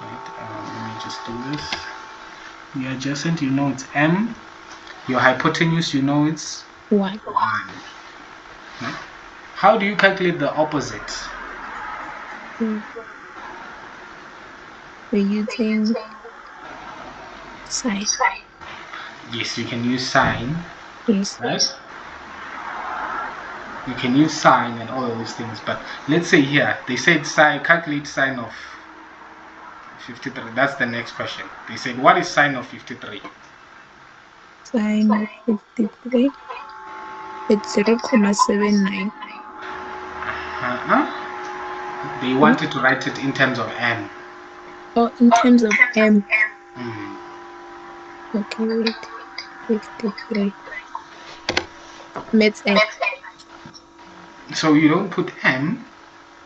Right? Let me just do this. Your adjacent, you know it's m. Your hypotenuse, you know it's
1.
1. Right? How do you calculate the opposite?
Mm. We're using sine.
Yes, you can use sine,
Yes.
right? You can use sine and all of those things, but let's say here they said sine, calculate sine of 53. That's the next question. They said, what is sine of 53?
Sine of 53. It's 0.79.
They
Hmm?
wanted to write it in terms of m.
Oh, in terms of M.
Mm.
Okay, wait. 53. Let's M.
So you don't put m.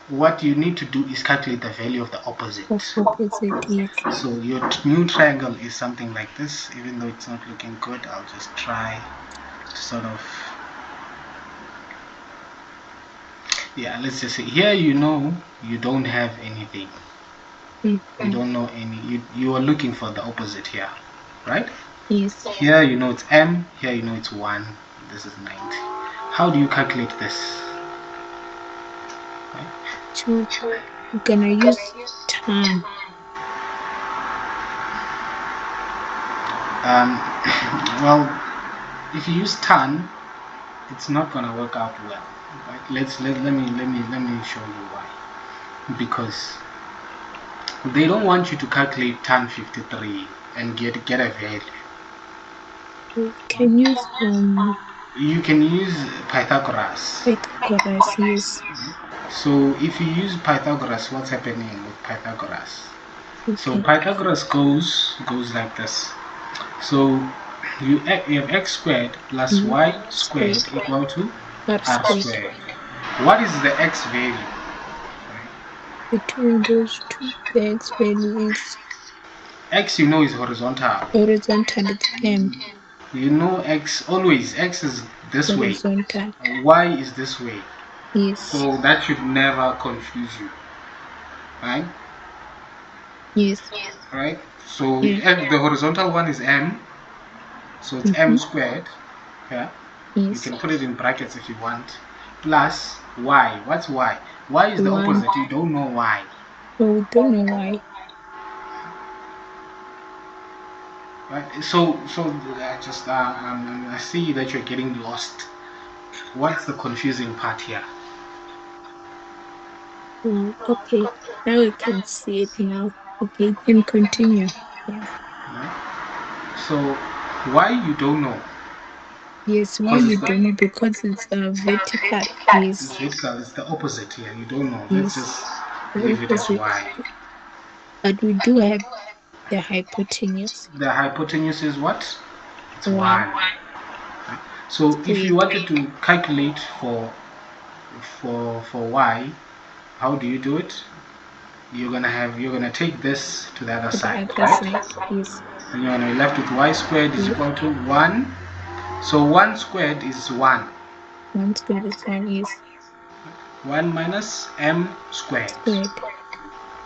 What you need to do is calculate the value of the opposite.
Of opposite, yes.
So your new triangle is something like this. Even though it's not looking good, I'll just try to sort of, yeah, let's just say here you know you don't have anything. You don't know any. You are looking for the opposite here, right?
Yes.
Here you know it's m. Here you know it's 1. This is 90. How do you calculate this? Right?
So we're gonna use tan.
Well, if you use tan, it's not gonna work out well. Right? Let me show you why. Because they don't want you to calculate tan 53 and get a value.
We can use
You can use Pythagoras.
Pythagoras, yes.
So if you use Pythagoras, what's happening with Pythagoras? So
Okay.
Pythagoras goes like this. So you have x squared plus y squared
Squared.
equal to
R
r
squared.
squared. What is the x value?
Between those two, the x value is
X you know is horizontal.
horizontal, it's M.
You know x is this way,
Horizontal.
y is this way.
Yes.
So that should never confuse you, right?
Yes.
Right? So
Yeah.
the horizontal one is m, so it's m squared. Yeah. You
Yes.
can put it in brackets if you want. Plus y. What's y? Y is the
1.
opposite. You don't know why.
So we don't know why.
Right? So I see that you're getting lost. What's the confusing part here?
Okay, now we can see it now. Okay, you can continue. Yes.
So why you don't know?
Yes, why
Because
you don't know? Because it's vertical.
it's
Yes.
vertical. It's the opposite here. You don't know. Let's
Yes.
just
The
leave it as
opposite.
y.
But we do have the hypotenuse.
The hypotenuse is what? It's 1.
1
So if you
squared
wanted to calculate for y, how do you do it? You're gonna take this to the other
to the
side,
other
right?
side. Yes.
And you're gonna be left with y squared is
Yes.
equal to 1. So 1 squared is 1.
1 squared is 1 is
1 minus m squared.
squared.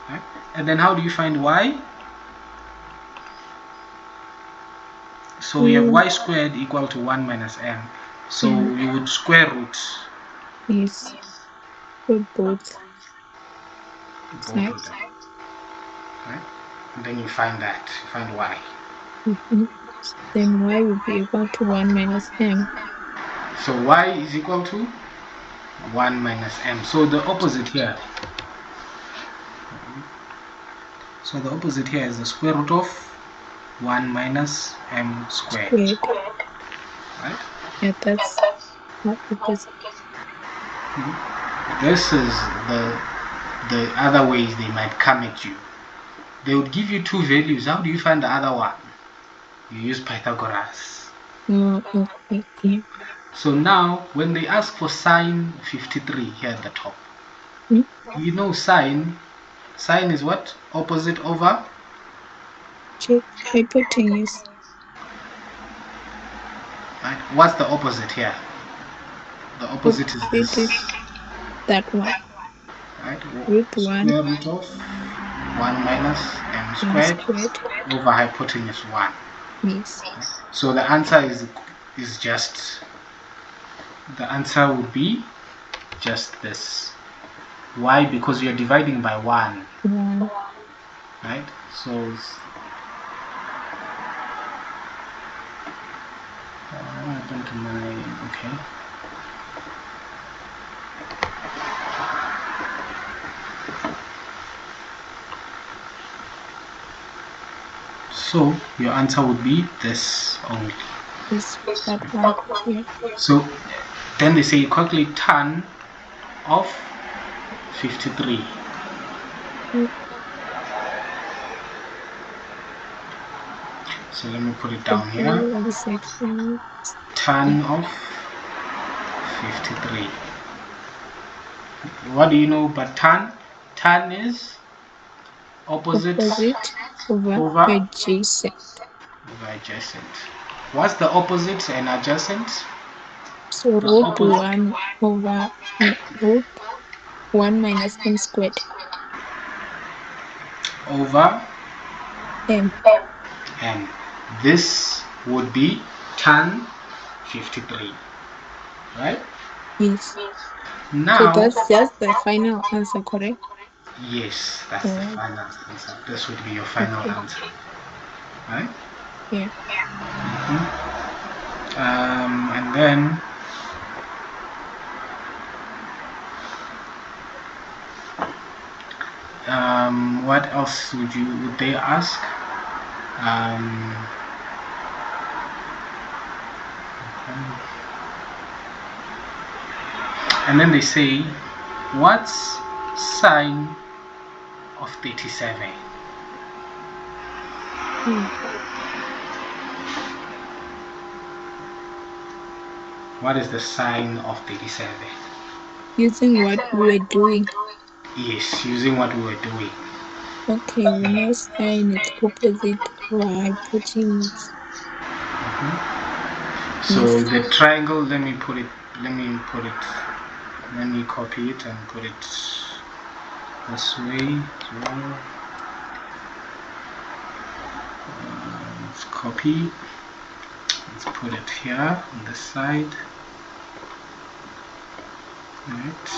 Right? And then how do you find y? So we have y squared equal to 1 minus m. So you would square root
Yes. For both
both of
sides.
them. Right? And then you find that. You find y.
Then y will be equal to 1 minus m.
So y is equal to 1 minus m. So the opposite here. So the opposite here is the square root of 1 minus m squared.
Squared.
Right?
Yeah, that's the opposite.
This is the other ways they might come at you. They would give you 2 values. How do you find the other one? You use Pythagoras.
Okay. Yeah.
So now when they ask for sine 53 here at the top, you know sine is what? Opposite over?
Check hypotenuse.
Right? What's the opposite here? The opposite is
It
this.
is that one.
Right?
Root 1
Square root of 1 minus m
m
squared
squared.
over hypotenuse 1.
Yes.
So the answer is just, the answer would be just this. Why? Because you're dividing by 1.
1.
Right? So what happened to my, okay. So your answer would be this only.
Is that one. Yeah.
So then they say calculate tan of 53. So let me put it down here.
1 second.
Tan of 53. What do you know about tan? Tan is opposite
Opposite over
over
adjacent.
adjacent. What's the opposite and adjacent?
So
The
root
opposite
1 over root 1 minus m squared.
over
M.
and this would be tan 53, right?
Yes. So
Now,
that's just the final answer, correct?
yes, that's the
Oh,
final answer. This would be your final
okay.
answer, right?
Yeah.
And then what else would they ask? And then they say, what's sine of 37? What is the sine of 37?
Using what we were doing.
Yes, using what we were doing.
Okay, we know sine is opposite over hypotenuse.
So
Yes.
the triangle, let me copy it and put it this way as well. Let's copy, let's put it here on this side. Right.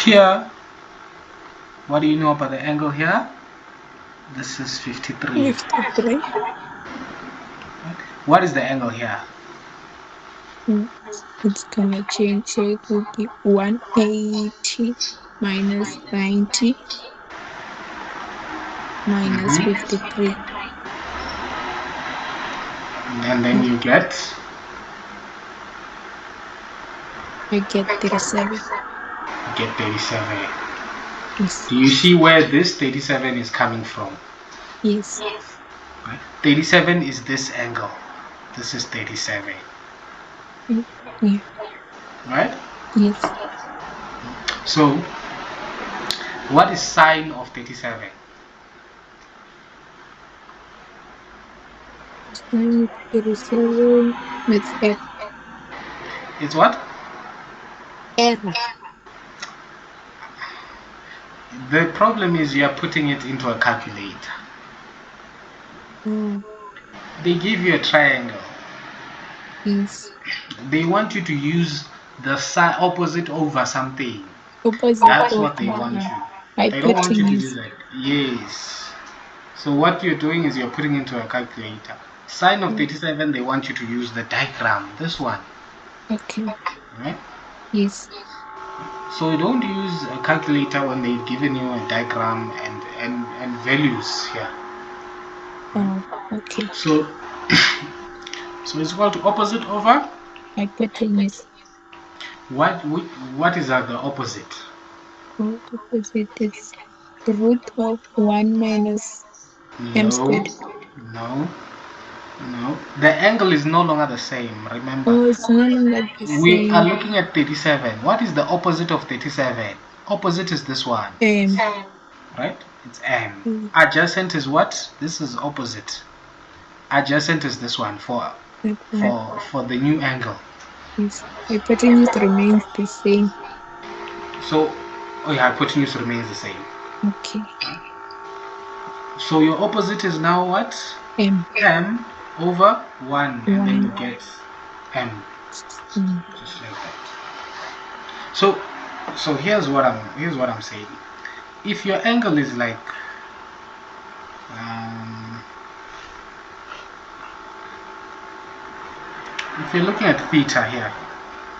Here, what do you know about the angle here? This is 53.
53.
What is the angle here?
It's gonna change. So it will be 180 minus 90 minus 53.
And then you get
I get 37.
37.
Yes.
Do you see where this 37 is coming from?
Yes.
Right? 37 is this angle. This is 37.
Yeah.
Right?
Yes.
So, what is sine of 37?
Sine of 37 with error.
It's what?
Error.
The problem is you are putting it into a calculator.
Oh,
They give you a triangle.
yes.
They want you to use the side opposite over something.
Opposite
That's
of
what they want you. They don't want you to do
hypotenuse.
that. Yes. So what you're doing is you're putting into a calculator. Sine of 37, they want you to use the diagram. This one.
Okay.
Right?
Yes.
So you don't use a calculator when they've given you a diagram and values here.
Oh, okay.
So so it's equal to opposite over
Hypotenuse.
what is the opposite?
Oh, opposite is root of 1 minus m
No,
squared.
no, no. The angle is no longer the same. Remember,
Oh, it's no longer the
we are
same.
looking at 37. What is the opposite of 37? Opposite is this one,
M.
right? It's m.
Mm,
Adjacent is what? This is opposite. Adjacent is this one
that one.
for the new angle.
Yes. Hypotenuse remains the same.
So, oh yeah, hypotenuse remains the same.
Okay.
So your opposite is now what?
M.
M over 1, and then you
1.
get m,
Mm.
just like that. So here's what I'm saying. If your angle is like um, if you're looking at theta here,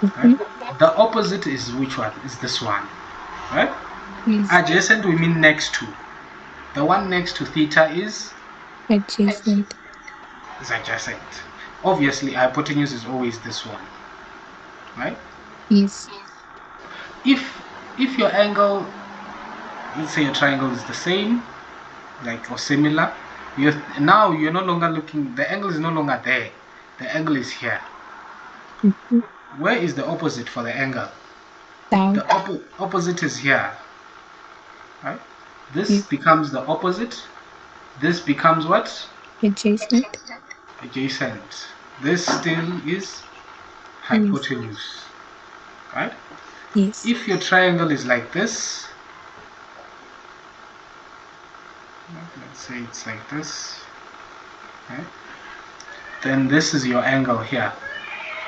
right?
Mm-hmm.
The opposite is which one? Is this one, right?
Yes.
Adjacent we mean next to. The one next to theta is
Adjacent.
adjacent. Obviously, hypotenuse is always this one, right?
Yes.
If your angle, let's say your triangle is the same, like or similar, you're no longer looking. The angle is no longer there. The angle is here.
Mm-hmm.
Where is the opposite for the angle?
Down.
The opposite is here, right? This
Yes.
becomes the opposite. This becomes what?
Adjacent.
Adjacent. This still is
Yes.
hypotenuse, right?
Yes.
If your triangle is like this, let's say it's like this, right? Then this is your angle here.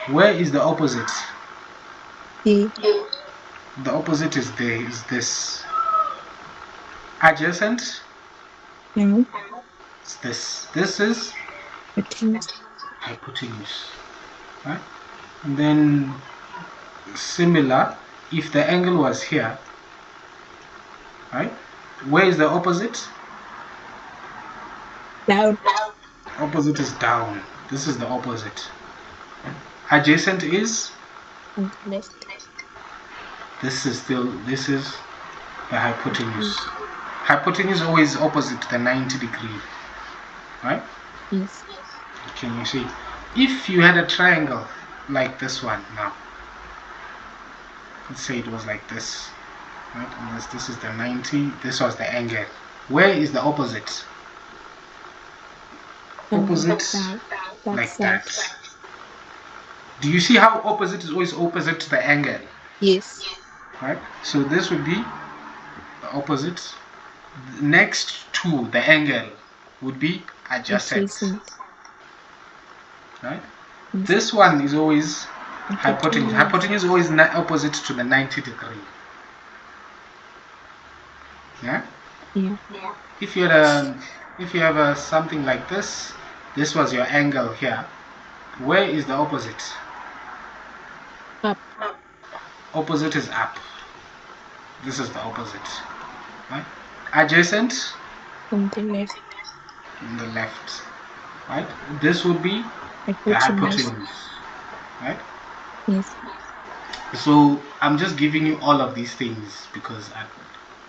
Where is the opposite?
A.
The opposite is there, is this. Adjacent,
No.
it's this. This is
Hypotenuse.
hypotenuse, right? And then similar, if the angle was here, right? Where is the opposite?
Down.
Opposite is down. This is the opposite. Adjacent is
On the left.
this is the hypotenuse.
Mm.
Hypotenuse is always opposite the 90 degree, right?
Yes.
Can you see? If you had a triangle like this one now, let's say it was like this, right? And this is the 90, this was the angle. Where is the opposite? Opposite
That
like
side.
that. Do you see how opposite is always opposite to the angle?
Yes.
Right? So this would be the opposite. Next to the angle would be adjacent.
Adjacent.
Right?
Yes.
This one is always hypotenuse.
Hypotenuse.
Hypotenuse is always opposite to the 90 degree. Yeah.
Yeah.
If you had something like this, this was your angle here. Where is the opposite?
Up.
Opposite is up. This is the opposite. Right? Adjacent
On the left.
on the left. Right? This would be the
Hypotenuse.
hypotenuse. Right?
Yes.
So I'm just giving you all of these things because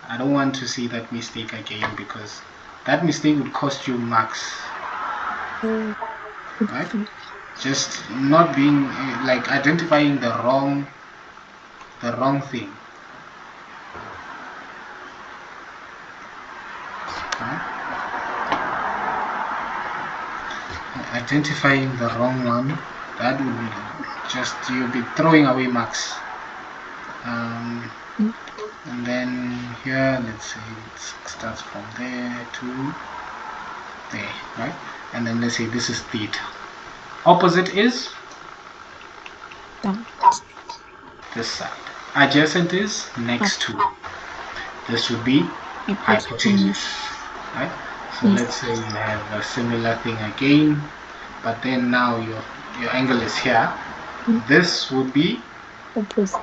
I don't want to see that mistake again, because that mistake would cost you marks.
Oh,
Right?
okay.
Just not being like identifying the wrong thing. Right? Identifying the wrong one, that would be just, you'll be throwing away marks.
Mm.
And then here, let's say it starts from there to there, right? And then let's say this is theta. Opposite is
Down.
this side. Adjacent is
Up.
next to. This would be hypotenuse,
Hypotenuse.
right? So
Yes.
let's say you have a similar thing again, but then now your angle is here.
Mm.
This would be
Opposite.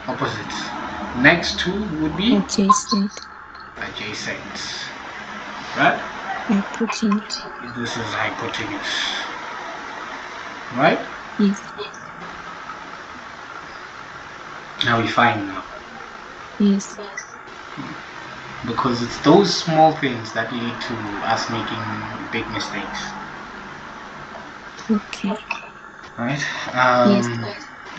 opposite. Next to would be
Adjacent.
adjacent, right?
Hypotenuse.
This is hypotenuse, right?
Yes.
Now we find now,
Yes.
because it's those small things that lead to us making big mistakes,
Okay.
right?
Yes.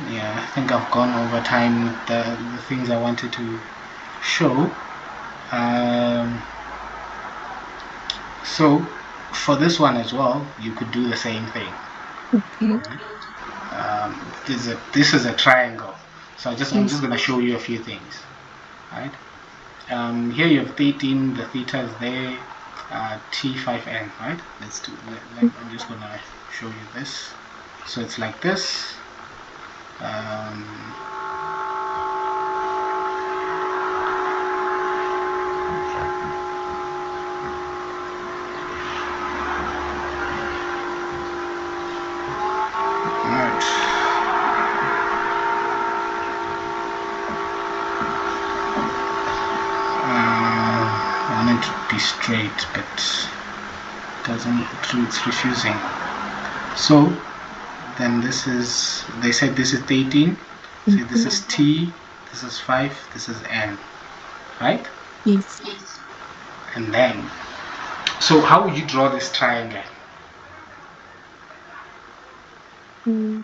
Yeah, I think I've gone over time with the things I wanted to show. So for this one as well, you could do the same thing.
Okay.
This is a triangle, so I'm just
Yes.
going to show you a few things, right? Here you have 13, the theta is there, T5n, right? Let's do. I'm just going to show you this. So it's like this. I want it to be straight, but it's refusing. So then this is, they said this is 13. See, this is T, this is 5, this is N, right?
Yes.
And then, so how would you draw this triangle?
Mm.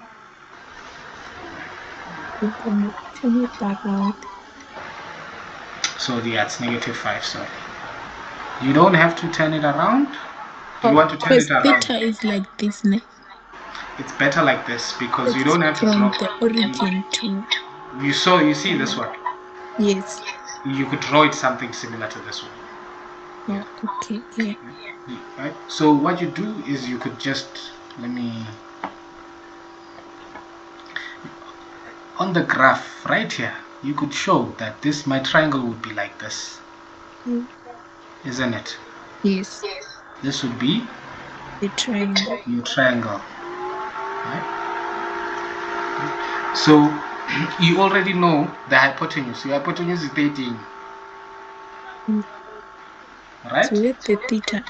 We're gonna turn it around.
So yeah, it's -5, sorry. You don't have to turn it around. You want to turn it
Because
around.
theta is like this, ne?
It's better like this because you
It's
don't have to
from
draw.
the origin to.
You see this one.
Yes.
You could draw it something similar to this one.
Oh, okay. Yeah.
Right. So what you do is you could just, let me, on the graph right here, you could show that my triangle would be like this, isn't it?
Yes.
This would be
The triangle.
your triangle, right? So you already know the hypotenuse. Your hypotenuse is 13,
Mm.
right?
So with the theta.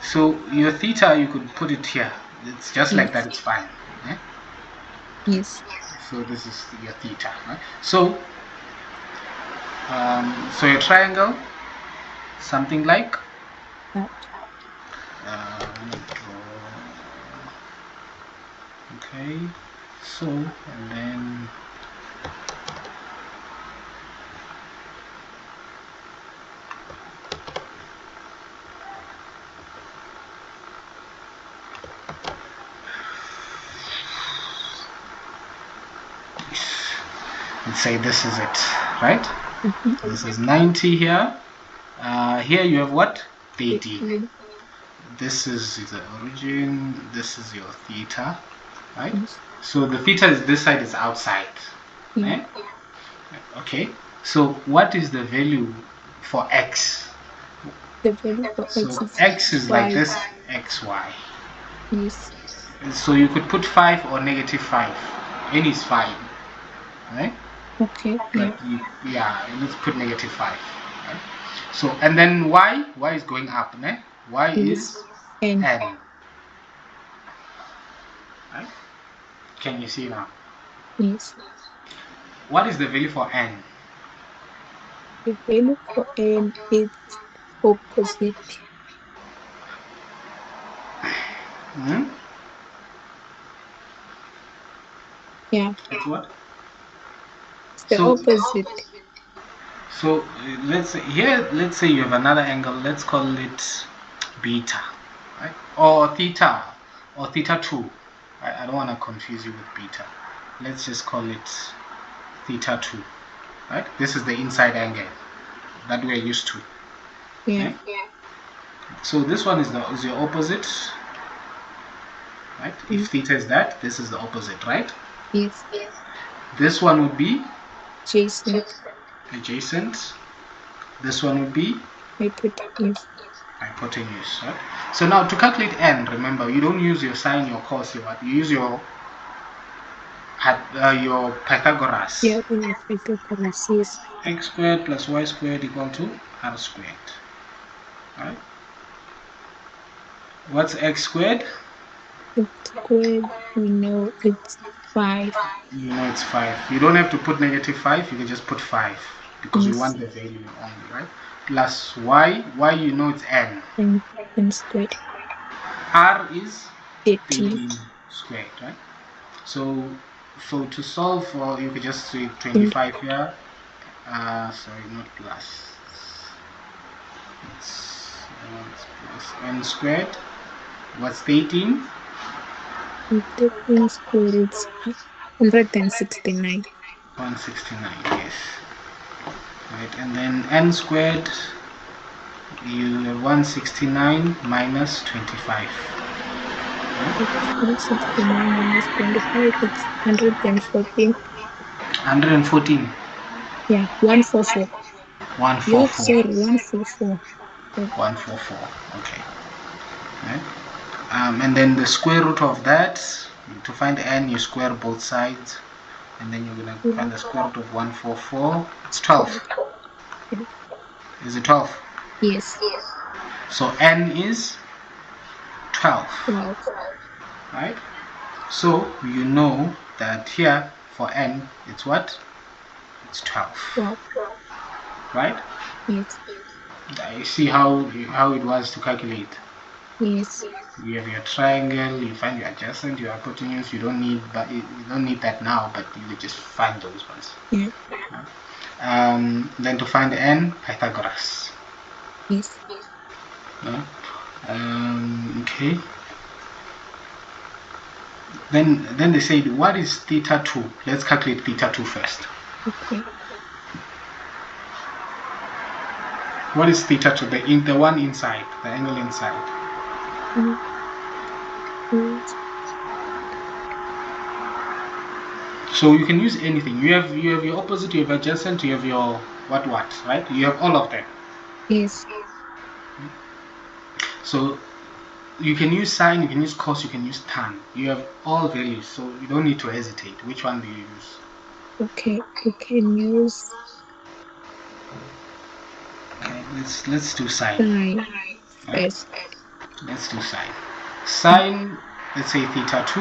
So your theta, you could put it here. It's just like that.
Yes.
It's fine. Yeah?
Yes.
So this is your theta, right? So so your triangle, something like.
That.
Okay. So and then. Let's say this is it, right? This is 90 here. Here you have what? 18. This is the origin. This is your theta, right?
Yes.
So the theta is this side is outside.
Yeah.
Eh? Okay. So what is the value for x?
The value for
So
x is
x is like
5.
this, xy.
Yes.
So you could put 5 or negative 5. Any is fine, right?
Okay.
But
Yeah.
yeah, let's put negative 5. Right? So, and then y is going up, né? Y
Yes.
is
N.
n. Right? Can you see now?
Yes.
What is the value for n?
The value for n is opposite.
Hmm?
Yeah.
It's what?
It's the
So,
opposite.
so let's say here, let's say you have another angle. Let's call it beta, right? Or theta, or theta 2. I don't want to confuse you with beta. Let's just call it theta 2, right? This is the inside angle that we're used to.
Yeah.
Okay? So this one is your opposite, right? If theta is that, this is the opposite, right?
Yes.
This one would be
Adjacent.
adjacent. This one would be
Hypotenuse.
hypotenuse, right? So now to calculate n, remember you don't use your sine, your cos, your what? You use your Pythagoras.
Yeah. In Pythagoras. Yes.
X squared plus y squared equal to r squared. Right? What's x squared?
X squared, we know it's 5.
You know it's 5. You don't have to put negative 5, you can just put 5 because we
Yes.
want the value only, right? Plus y you know it's n.
N squared.
R is
18.
18 squared, right? So to solve for, you could just say 25 here. Sorry, not plus. It's plus n squared. What's 18?
18 squared, it's 169.
169, yes. Right, and then n squared, you have 169 minus 25.
It's 169 minus 25, it's 114.
114.
Yeah, 144. Yo,
144.
sorry, 144.
144. Okay. Right. And then the square root of that, to find n, you square both sides, and then you're gonna find the square root of 144. It's 12.
12.
Is it 12?
Yes,
So n is 12.
12.
Right? So you know that here for n, it's what? It's 12.
12.
Right?
Yes,
You see how it was to calculate.
yes.
You have your triangle, you find your adjacent, your hypotenuse. You don't need, but you don't need that now, but you will just find those ones.
Yeah.
Then to find n, Pythagoras.
Yes.
Okay. Then they said, what is theta 2? Let's calculate theta 2 first.
Okay.
What is theta 2? The one inside, the angle inside.
Yes.
So you can use anything. You have your opposite, you have adjacent, you have your what, right? You have all of them.
Yes.
So you can use sine, you can use cos, you can use tan. You have all values, so you don't need to hesitate. Which one do you use?
Okay, we can use
Okay, let's do sine.
sine
Right?
first.
Let's do sine. Sine, let's say theta 2,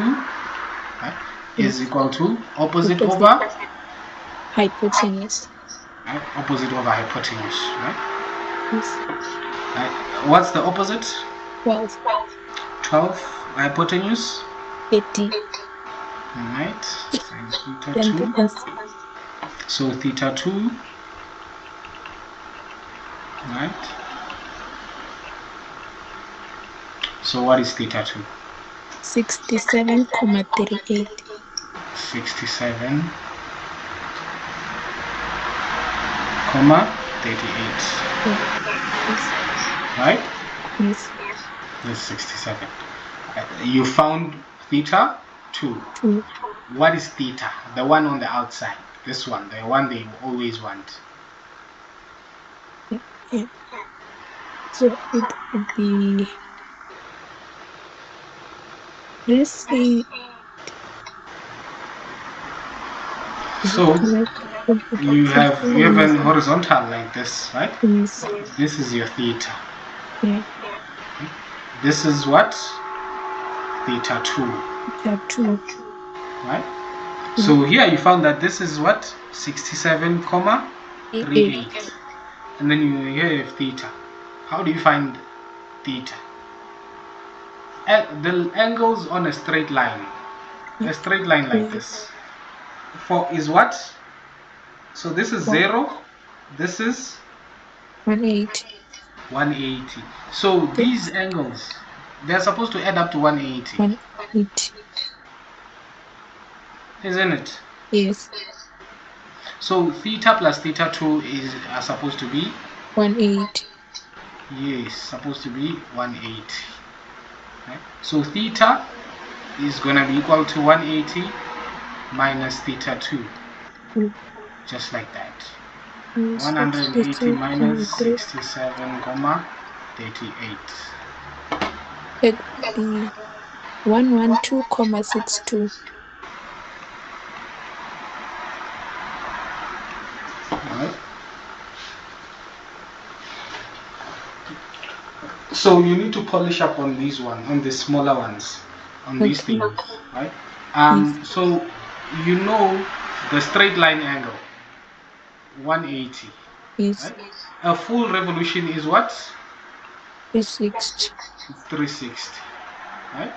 right, is
Yes.
equal to opposite
Opposite.
over
Hypotenuse.
right, opposite over hypotenuse, right?
Yes.
Right. What's the opposite?
12.
12 hypotenuse.
80.
Right. Sine theta
Then the
2.
S.
So theta 2, right? So what is theta 2?
67,38.
67, 38.
Yeah. Yes.
Right?
Yes.
This is 67. You found theta 2.
2.
What is theta? The one on the outside. This one, the one they always want.
Yeah. So it would be, let's say, is it
So
correct? Put it at
you have
15
you have
minutes.
an horizontal like this, right?
Yes.
This is your theta.
Yeah.
This is what? Theta 2,
Theta 2.
right?
Yeah.
So here you found that this is what?
8.
67,38. And then here you have theta. How do you find theta? The angles on a straight line. A straight line like
Yeah.
this. Is what? So this is
1,
0. This is
180.
180. So these
This
angles, they're supposed to add up to 180,
180.
isn't it?
Yes.
So theta plus theta 2 are supposed to be,
180.
yes, supposed to be 180. Right? So theta is going to be equal to 180 minus theta 2,
Mm.
just like that.
Yes.
180 minus
63.3.
67 comma 38.
It would be 112.62.
Right? So you need to polish up on these on the smaller ones, on these
Okay.
things, right?
Yes.
So you know the straight line angle, 180,
Yes.
right? A full revolution is what?
360.
It's 360, right?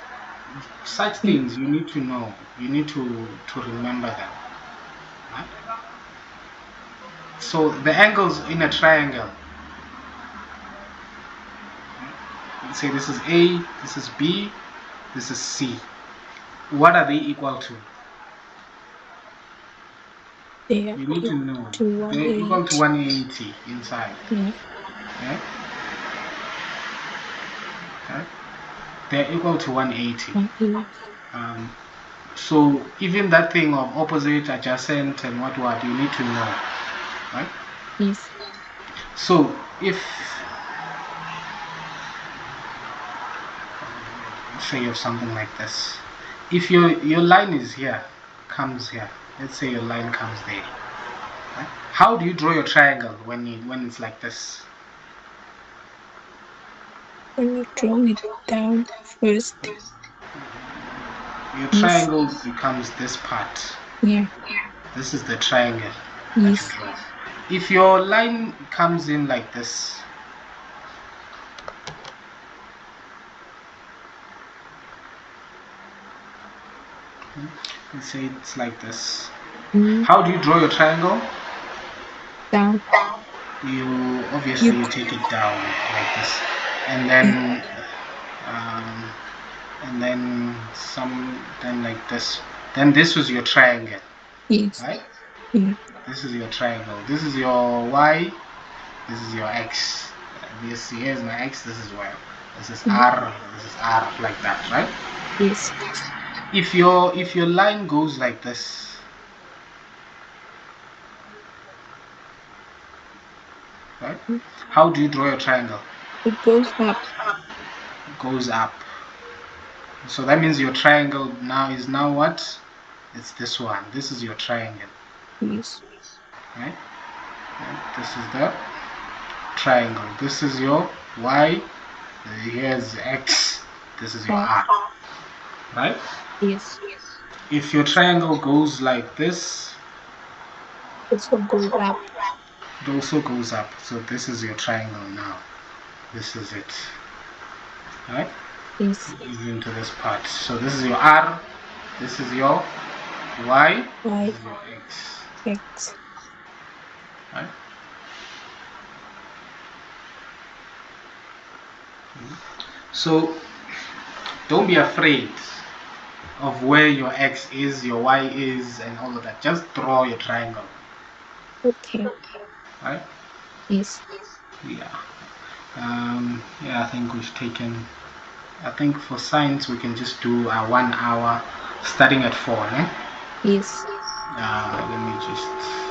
Such
Yeah.
things you need to know. You need to remember them, right? So the angles in a triangle. Let's say this is A, this is B, this is C. What are they equal to?
They are
You need to
equal
know.
to
They're equal to
180.
180 inside.
Yeah.
Okay? Okay? They're equal to 180.
180.
Um, so even that thing of opposite, adjacent, and what you need to know, right?
Yes.
So if say you have something like this, if your line is here, comes here. Let's say your line comes there. Right? How do you draw your triangle when it's like this?
When you draw it down first.
Your
Yes.
triangle becomes this part.
Yeah.
This is the triangle that you
Yes.
draw. If your line comes in like this, let's say it's like this.
Mm.
How do you draw your triangle?
Down.
You
You.
obviously take it down like this, and
Yeah.
um, then like this. Then this was your triangle,
Yes.
right?
Yeah.
This is your triangle. This is your y. This is your x. This here is my x. This is y. This is
Yeah.
r. This is r. Like that, right?
Yes.
If your line goes like this, right?
Mm.
How do you draw your triangle?
It goes up.
It goes up. So that means your triangle now what? It's this one. This is your triangle,
Yes.
right? Right? This is the triangle. This is your y. Here's x. This is your
Up.
r, right?
Yes.
If your triangle goes like this,
Also goes up.
it also goes up. So this is your triangle now. This is it, right?
Yes.
Into this part. So this is your r. This is your y. This
Y.
is your x,
X.
right? So don't be afraid of where your x is, your y is, and all of that. Just draw your triangle,
Okay.
right?
Yes.
Yeah. Yeah, I think we've taken. I think for science we can just do a 1 hour starting at 4. Eh?
Yes.
Let me just